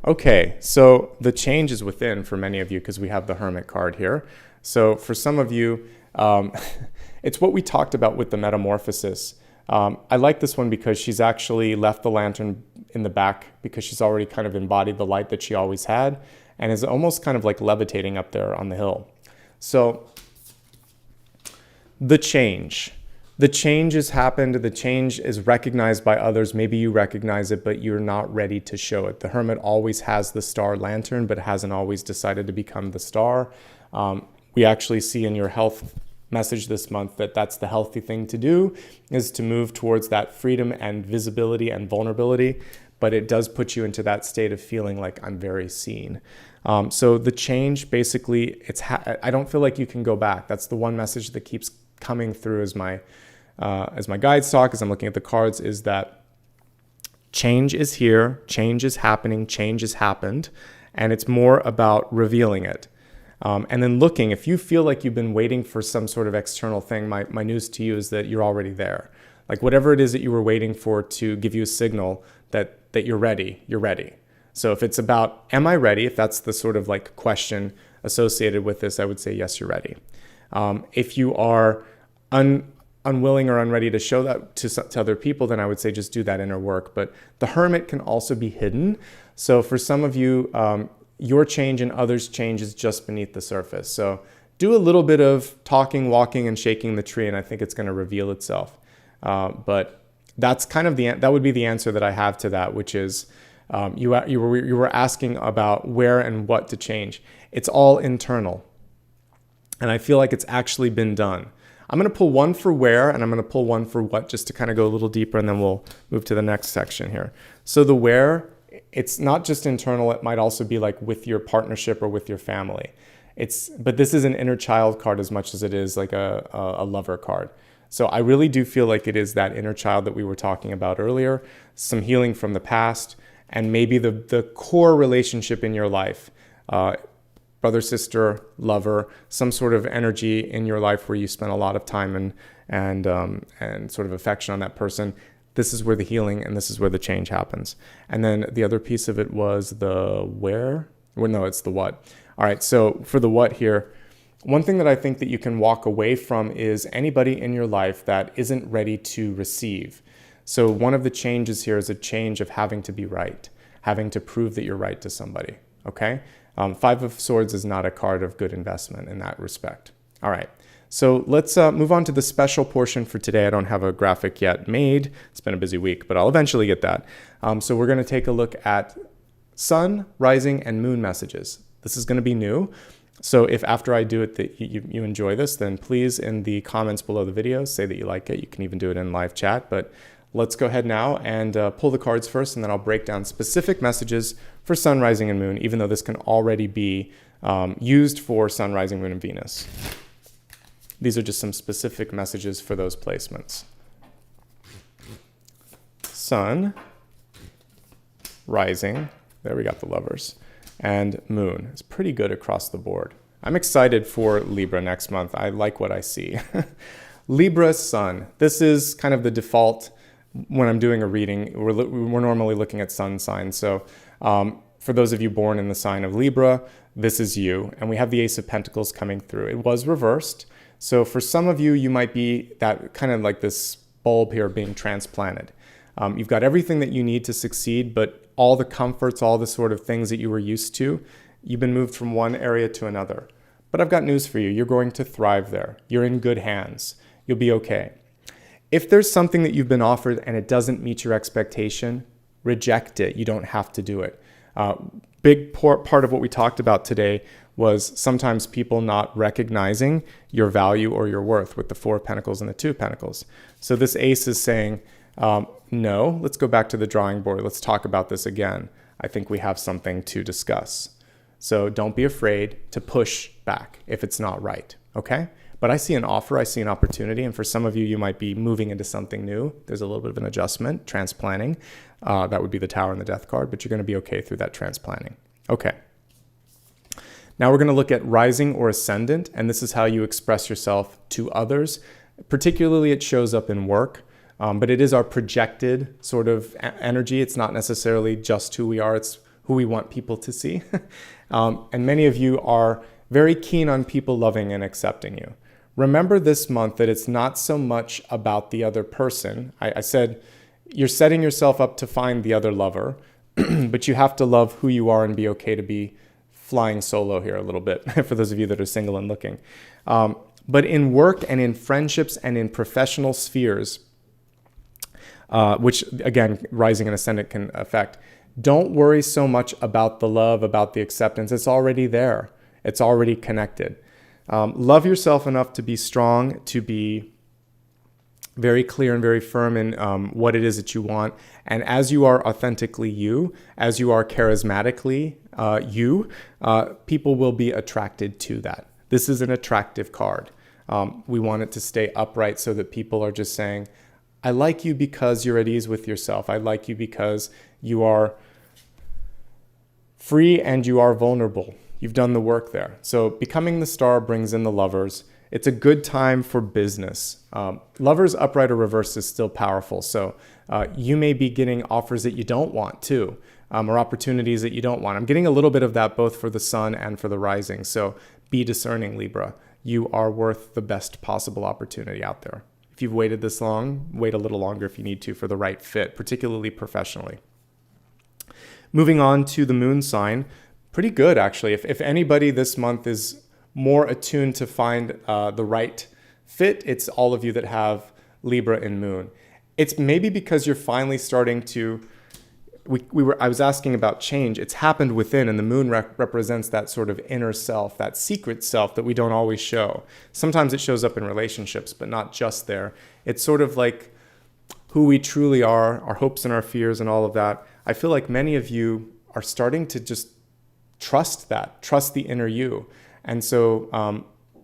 Okay, so the change is within for many of you because we have the Hermit card here. So for some of you, it's what we talked about with the metamorphosis. I like this one because she's actually left the lantern in the back because she's already kind of embodied the light that she always had and is almost kind of like levitating up there on the hill. So the change. The change has happened. The change is recognized by others. Maybe you recognize it, but you're not ready to show it. The Hermit always has the star lantern, but hasn't always decided to become the star. We actually see in your health message this month that that's the healthy thing to do, is to move towards that freedom and visibility and vulnerability. But it does put you into that state of feeling like I'm very seen. So the change, basically, I don't feel like you can go back. That's the one message that keeps coming through as my guides talk, as I'm looking at the cards, is that change is here, change is happening, change has happened, and it's more about revealing it. And then looking, if you feel like you've been waiting for some sort of external thing, my news to you is that you're already there. Like whatever it is that you were waiting for to give you a signal that you're ready, you're ready. So if it's about, am I ready? If that's the sort of like question associated with this, I would say, yes, you're ready. If you are unwilling or unready to show that to other people, then I would say just do that inner work. But the hermit can also be hidden. So for some of you, your change and others' change is just beneath the surface. So do a little bit of talking, walking, and shaking the tree, and I think it's going to reveal itself. But that's kind of that would be the answer that I have to that, which is you were asking about where and what to change. It's all internal, and I feel like it's actually been done. I'm going to pull one for where, and I'm going to pull one for what, just to kind of go a little deeper, and then we'll move to the next section here. So the where, it's not just internal. It might also be like with your partnership or with your family. But this is an inner child card as much as it is like a lover card. So I really do feel like it is that inner child that we were talking about earlier, some healing from the past, and maybe the core relationship in your life, brother, sister, lover, some sort of energy in your life where you spend a lot of time and sort of affection on that person. This is where the healing and this is where the change happens. And then the other piece of it was the where? Well, no, it's the what. All right, so for the what here, one thing that I think that you can walk away from is anybody in your life that isn't ready to receive. So one of the changes here is a change of having to be right, having to prove that you're right to somebody, okay? Five of Swords is not a card of good investment in that respect. All right, so let's move on to the special portion for today. I don't have a graphic yet made. It's been a busy week, but I'll eventually get that. So we're gonna take a look at sun, rising, and moon messages. This is gonna be new. So if after I do it that you enjoy this, then please in the comments below the video, say that you like it. You can even do it in live chat, but let's go ahead now and pull the cards first, and then I'll break down specific messages for sun, rising, and moon, even though this can already be used for sun, rising, moon, and Venus. These are just some specific messages for those placements. Sun, rising, there we got the lovers, and moon. It's pretty good across the board. I'm excited for Libra next month. I like what I see. Libra sun. This is kind of the default when I'm doing a reading. We're normally looking at sun signs. So for those of you born in the sign of Libra, this is you. And we have the Ace of Pentacles coming through. It was reversed. So for some of you, you might be that kind of like this bulb here being transplanted. You've got everything that you need to succeed, but all the comforts, all the sort of things that you were used to, you've been moved from one area to another. But I've got news for you. You're going to thrive there. You're in good hands. You'll be okay. If there's something that you've been offered and it doesn't meet your expectation, reject it. You don't have to do it. Big part of what we talked about today was sometimes people not recognizing your value or your worth with the Four of Pentacles and the Two of Pentacles. So this ace is saying, no, let's go back to the drawing board. Let's talk about this again. I think we have something to discuss. So don't be afraid to push back if it's not right, okay? But I see an offer, I see an opportunity, and for some of you, you might be moving into something new. There's a little bit of an adjustment, transplanting. That would be the Tower and the Death card, but you're gonna be okay through that transplanting. Okay. Now we're gonna look at rising or ascendant, and this is how you express yourself to others. Particularly, it shows up in work. But it is our projected sort of energy. It's not necessarily just who we are, it's who we want people to see. And many of you are very keen on people loving and accepting you. Remember this month that it's not so much about the other person. I said you're setting yourself up to find the other lover, but you have to love who you are and be okay to be flying solo here a little bit for those of you that are single and looking. But in work and in friendships and in professional spheres, which again, rising and ascendant can affect. Don't worry so much about the love, about the acceptance. It's already there. It's already connected. Love yourself enough to be strong, to be very clear and very firm in what it is that you want. And as you are authentically you, as you are charismatically you, people will be attracted to that. This is an attractive card. We want it to stay upright so that people are just saying, I like you because you're at ease with yourself. I like you because you are free and you are vulnerable. You've done the work there. So becoming the star brings in the lovers. It's a good time for business. Lovers upright or reversed is still powerful. So you may be getting offers that you don't want too, or opportunities that you don't want. I'm getting a little bit of that both for the sun and for the rising. So be discerning, Libra. You are worth the best possible opportunity out there. If you've waited this long, wait a little longer if you need to for the right fit, particularly professionally. Moving on to the moon sign, pretty good actually. If anybody this month is more attuned to find the right fit, it's all of you that have Libra in moon. It's maybe because you're finally starting to, I was asking about change. It's happened within, and the moon represents that sort of inner self, that secret self that we don't always show. Sometimes it shows up in relationships, but not just there. It's sort of like who we truly are, our hopes and our fears and all of that. I feel like many of you are starting to just trust the inner you. And so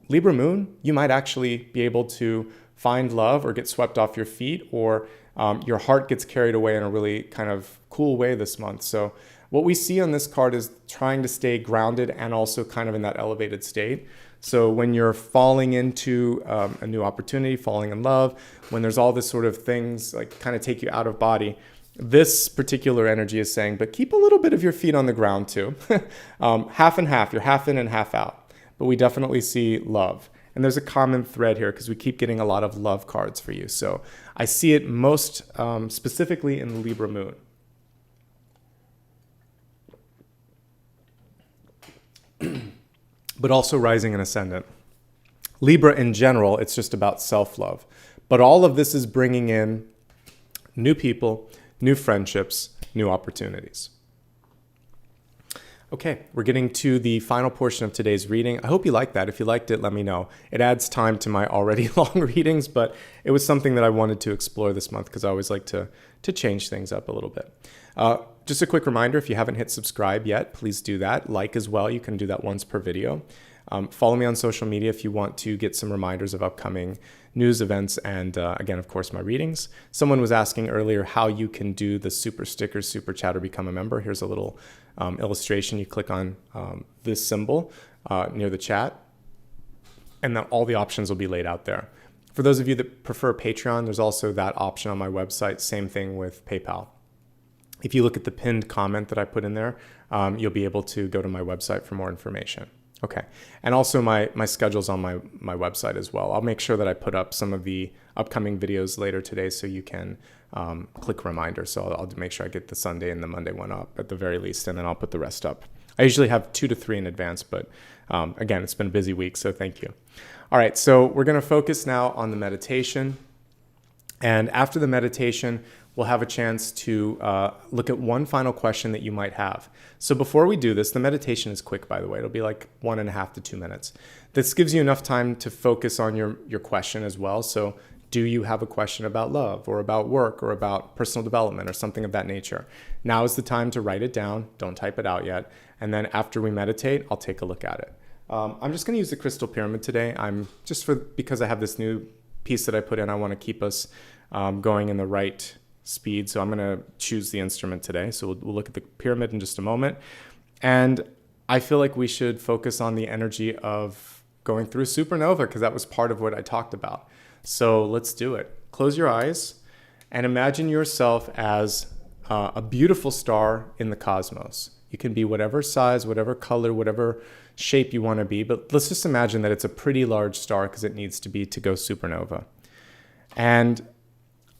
Libra moon, you might actually be able to find love or get swept off your feet, or your heart gets carried away in a really kind of cool way this month. So what we see on this card is trying to stay grounded and also kind of in that elevated state. So when you're falling into a new opportunity, falling in love, when there's all this sort of things like kind of take you out of body, this particular energy is saying, but keep a little bit of your feet on the ground too. Half and half, you're half in and half out. But we definitely see love. And there's a common thread here because we keep getting a lot of love cards for you. So I see it most specifically in the Libra moon. But also rising and ascendant. Libra in general, it's just about self-love. But all of this is bringing in new people, new friendships, new opportunities. Okay, we're getting to the final portion of today's reading. I hope you liked that. If you liked it, let me know. It adds time to my already long readings, but it was something that I wanted to explore this month because I always like to change things up a little bit. Just a quick reminder, if you haven't hit subscribe yet, please do that. Like as well, you can do that once per video. Follow me on social media if you want to get some reminders of upcoming news events and, again, of course, my readings. Someone was asking earlier how you can do the SuperStickers, Super Chat, or become a member. Here's a little illustration. You click on this symbol near the chat, and then all the options will be laid out there. For those of you that prefer Patreon, there's also that option on my website. Same thing with PayPal. If you look at the pinned comment that I put in there, you'll be able to go to my website for more information. Okay, and also my schedule's on my website as well. I'll make sure that I put up some of the upcoming videos later today so you can click reminder. So I'll make sure I get the Sunday and the Monday one up at the very least, and then I'll put the rest up. I usually have 2 to 3 in advance, but again, it's been a busy week, so thank you. All right, so we're going to focus now on the meditation. And after the meditation, we'll have a chance to look at one final question that you might have. So before we do this, the meditation is quick, by the way. It'll be like 1.5 to 2 minutes. This gives you enough time to focus on your question as well. So do you have a question about love or about work or about personal development or something of that nature? Now is the time to write it down. Don't type it out yet. And then after we meditate, I'll take a look at it. I'm just going to use the crystal pyramid today. Because I have this new piece that I put in, I want to keep us going in the right speed. So I'm going to choose the instrument today. So we'll look at the pyramid in just a moment. And I feel like we should focus on the energy of going through supernova because that was part of what I talked about. So let's do it. Close your eyes and imagine yourself as a beautiful star in the cosmos. You can be whatever size, whatever color, whatever shape you want to be, but let's just imagine that it's a pretty large star because it needs to be to go supernova. And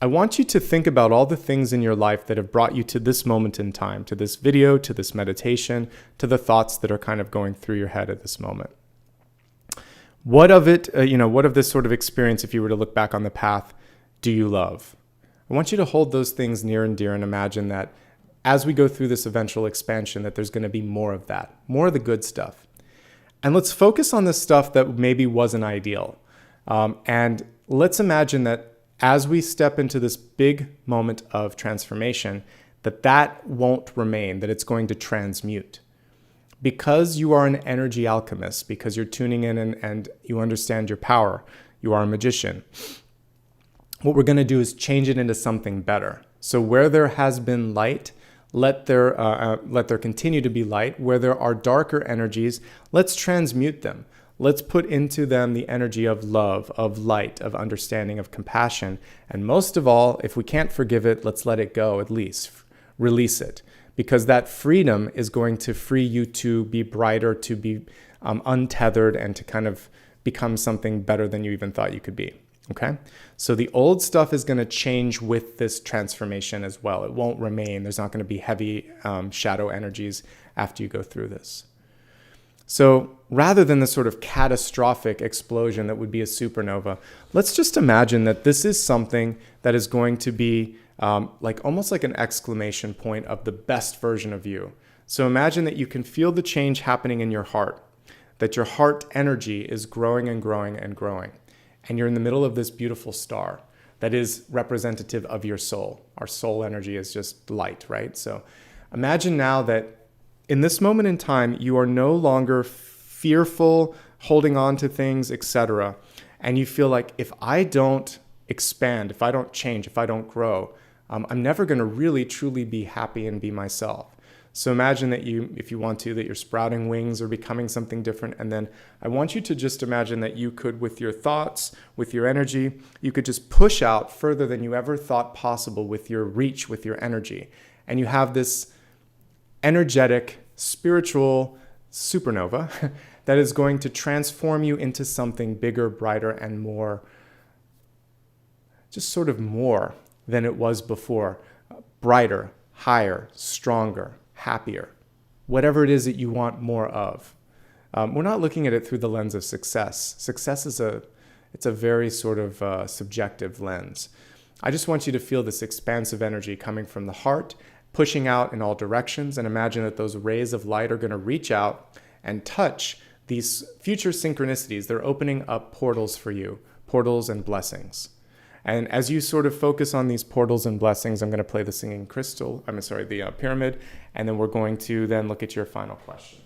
I want you to think about all the things in your life that have brought you to this moment in time, to this video, to this meditation, to the thoughts that are kind of going through your head at this moment. What of it, what of this sort of experience, if you were to look back on the path, do you love? I want you to hold those things near and dear and imagine that as we go through this eventual expansion, that there's going to be more of that, more of the good stuff. And let's focus on the stuff that maybe wasn't ideal. And let's imagine that as we step into this big moment of transformation, that won't remain, that it's going to transmute. Because you are an energy alchemist, because you're tuning in and you understand your power, you are a magician, what we're going to do is change it into something better. So where there has been light, let there continue to be light. Where there are darker energies, let's transmute them. Let's put into them the energy of love, of light, of understanding, of compassion. And most of all, if we can't forgive it, let's let it go at least. Release it. Because that freedom is going to free you to be brighter, to be untethered, and to kind of become something better than you even thought you could be. Okay? So the old stuff is going to change with this transformation as well. It won't remain. There's not going to be heavy shadow energies after you go through this. So rather than the sort of catastrophic explosion that would be a supernova, let's just imagine that this is something that is going to be almost like an exclamation point of the best version of you. So imagine that you can feel the change happening in your heart, that your heart energy is growing and growing and growing. And you're in the middle of this beautiful star that is representative of your soul. Our soul energy is just light, right? So imagine now that in this moment in time, you are no longer fearful, holding on to things, etc. And you feel like if I don't expand, if I don't change, if I don't grow, I'm never going to really truly be happy and be myself. So imagine that you, if you want to, that you're sprouting wings or becoming something different. And then I want you to just imagine that you could, with your thoughts, with your energy, you could just push out further than you ever thought possible with your reach, with your energy. And you have this energetic, spiritual supernova that is going to transform you into something bigger, brighter, and more, just sort of more than it was before. Brighter, higher, stronger, happier, whatever it is that you want more of. We're not looking at it through the lens of success. Success is it's a very sort of subjective lens. I just want you to feel this expansive energy coming from the heart, pushing out in all directions, and imagine that those rays of light are going to reach out and touch these future synchronicities. They're opening up portals for you, portals and blessings. And as you sort of focus on these portals and blessings, I'm going to play the singing crystal, the pyramid, and then we're going to then look at your final question.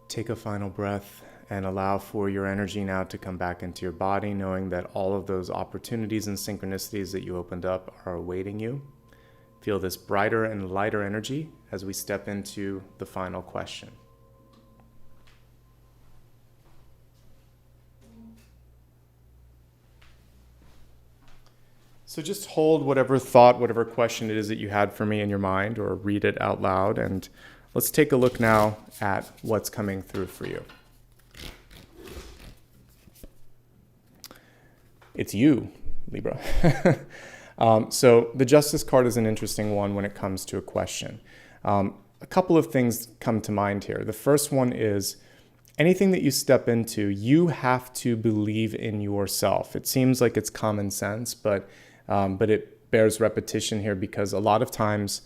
Take a final breath and allow for your energy now to come back into your body, knowing that all of those opportunities and synchronicities that you opened up are awaiting you. Feel this brighter and lighter energy as we step into the final question. So just hold whatever thought, whatever question it is that you had for me in your mind, or read it out loud, and let's take a look now at what's coming through for you. It's you, Libra. So the Justice card is an interesting one when it comes to a question. A couple of things come to mind here. The first one is anything that you step into, you have to believe in yourself. It seems like it's common sense, but it bears repetition here because a lot of times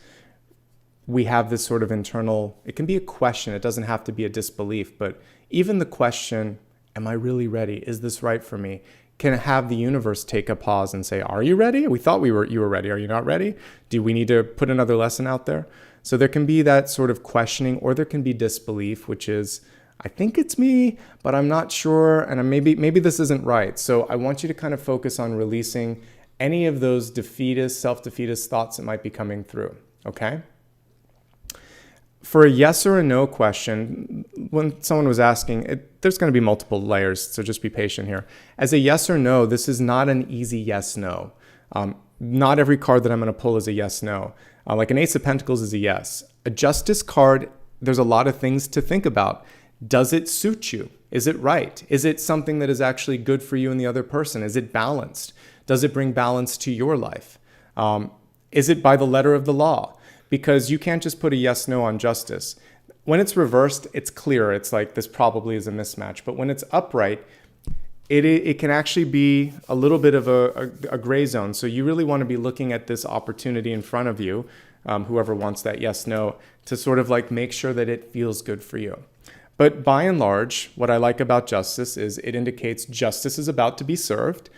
we have this sort of internal, it can be a question, it doesn't have to be a disbelief, but even the question, am I really ready? Is this right for me? can have the universe take a pause and say, are you ready? We thought you were ready. Are you not ready? Do we need to put another lesson out there? So there can be that sort of questioning, or there can be disbelief, which is, I think it's me, but I'm not sure, and maybe this isn't right. So I want you to kind of focus on releasing any of those defeatist, self-defeatist thoughts that might be coming through, okay? For a yes or a no question, when someone was asking, there's going to be multiple layers, so just be patient here. As a yes or no, this is not an easy yes-no. Not every card that I'm going to pull is a yes-no. Like an Ace of Pentacles is a yes. A Justice card, there's a lot of things to think about. Does it suit you? Is it right? Is it something that is actually good for you and the other person? Is it balanced? Does it bring balance to your life? Is it by the letter of the law? Because you can't just put a yes, no on Justice. When it's reversed, it's clear. It's like this probably is a mismatch. But when it's upright, it can actually be a little bit of a gray zone. So you really want to be looking at this opportunity in front of you, whoever wants that yes, no, to sort of like make sure that it feels good for you. But by and large, what I like about Justice is it indicates justice is about to be served.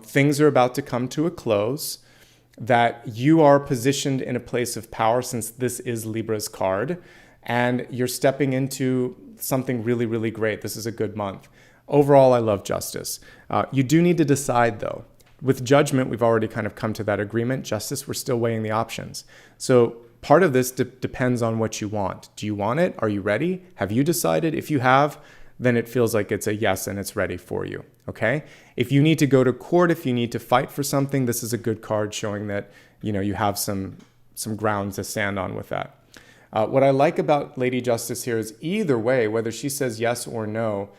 Things are about to come to a close. That you are positioned in a place of power, since this is Libra's card, and you're stepping into something really, really great. This is a good month. Overall, I love Justice. You do need to decide, though. With Judgment, we've already kind of come to that agreement. Justice, we're still weighing the options. So part of this depends on what you want. Do you want it? Are you ready? Have you decided? If you have, then it feels like it's a yes and it's ready for you, okay? If you need to go to court, if you need to fight for something, this is a good card showing that, you have some ground to stand on with that. What I like about Lady Justice here is either way, whether she says yes or no,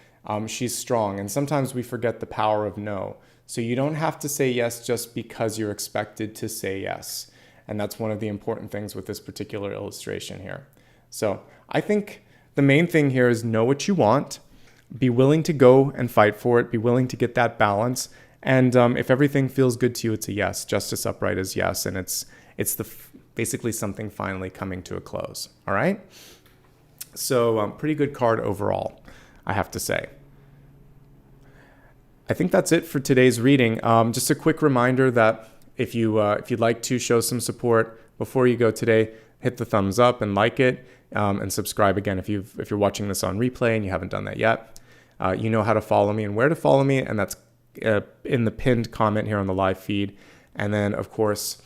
she's strong. And sometimes we forget the power of no. So you don't have to say yes just because you're expected to say yes. And that's one of the important things with this particular illustration here. So I think the main thing here is know what you want. Be willing to go and fight for it. Be willing to get that balance. And if everything feels good to you, it's a yes. Justice upright is yes. And it's basically something finally coming to a close. All right? So pretty good card overall, I have to say. I think that's it for today's reading. Just a quick reminder that if you'd like to show some support before you go today, hit the thumbs up and like it, and subscribe again if you're watching this on replay and you haven't done that yet. You know how to follow me and where to follow me, and that's in the pinned comment here on the live feed. And then, of course,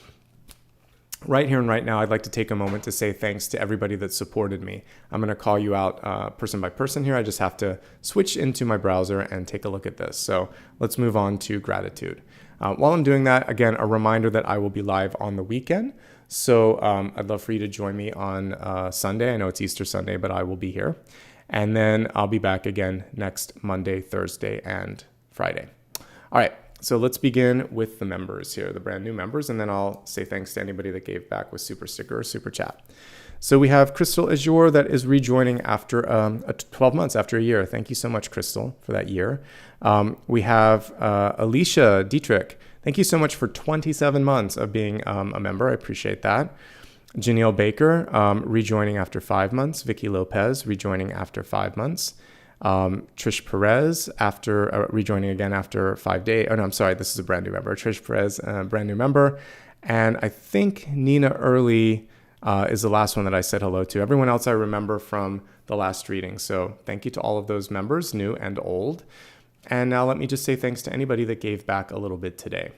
right here and right now, I'd like to take a moment to say thanks to everybody that supported me. I'm going to call you out person by person here. I just have to switch into my browser and take a look at this. So let's move on to gratitude. While I'm doing that, again, a reminder that I will be live on the weekend. So I'd love for you to join me on Sunday. I know it's Easter Sunday, but I will be here. And then I'll be back again next Monday, Thursday, and Friday. All right, so let's begin with the members here, the brand new members, and then I'll say thanks to anybody that gave back with Super Sticker or Super Chat. So we have Crystal Azure that is rejoining after 12 months, after a year. Thank you so much, Crystal, for that year. We have Alicia Dietrich. Thank you so much for 27 months of being a member. I appreciate that. Janelle Baker, rejoining after 5 months. Vicky Lopez, rejoining after 5 months. Trish Perez, after rejoining again after 5 days. Oh, no, I'm sorry. This is a brand new member. Trish Perez, brand new member. And I think Nina Early is the last one that I said hello to. Everyone else I remember from the last reading. So thank you to all of those members, new and old. And now let me just say thanks to anybody that gave back a little bit today.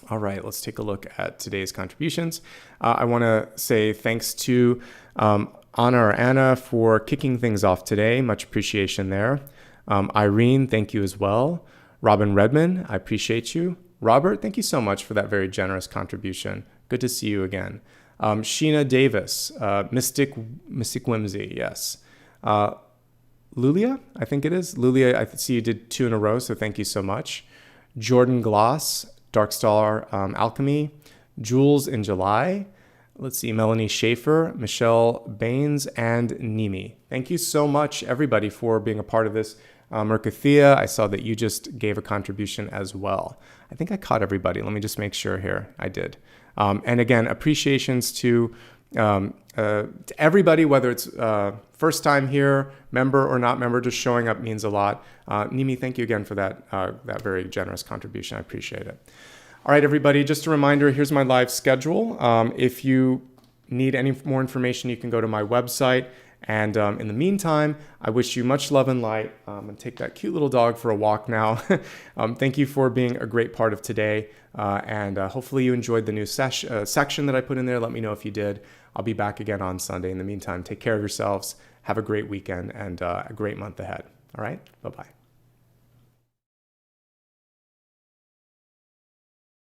All right, let's take a look at today's contributions. I want to say thanks to Anna for kicking things off today. Much appreciation there. Irene, thank you as well. Robin Redman, I appreciate you. Robert, thank you so much for that very generous contribution. Good to see you again. Sheena Davis, Mystic Whimsy, yes. Lulia, I think it is. Lulia, I see you did 2 in a row, so thank you so much. Jordan Gloss, Darkstar Alchemy, Jules in July. Let's see, Melanie Schaefer, Michelle Baines, and Nimi. Thank you so much, everybody, for being a part of this. Mercathia, I saw that you just gave a contribution as well. I think I caught everybody. Let me just make sure here. I did. And again, appreciations to to everybody, whether it's first time here, member or not member, just showing up means a lot. Nimi, thank you again for that very generous contribution. I appreciate it. All right, everybody, just a reminder, here's my live schedule. If you need any more information, you can go to my website. And in the meantime, I wish you much love and light. I'm going to take that cute little dog for a walk now. Thank you for being a great part of today. And hopefully you enjoyed the new section that I put in there. Let me know if you did. I'll be back again on Sunday. In the meantime, take care of yourselves. Have a great weekend and a great month ahead. All right? Bye-bye.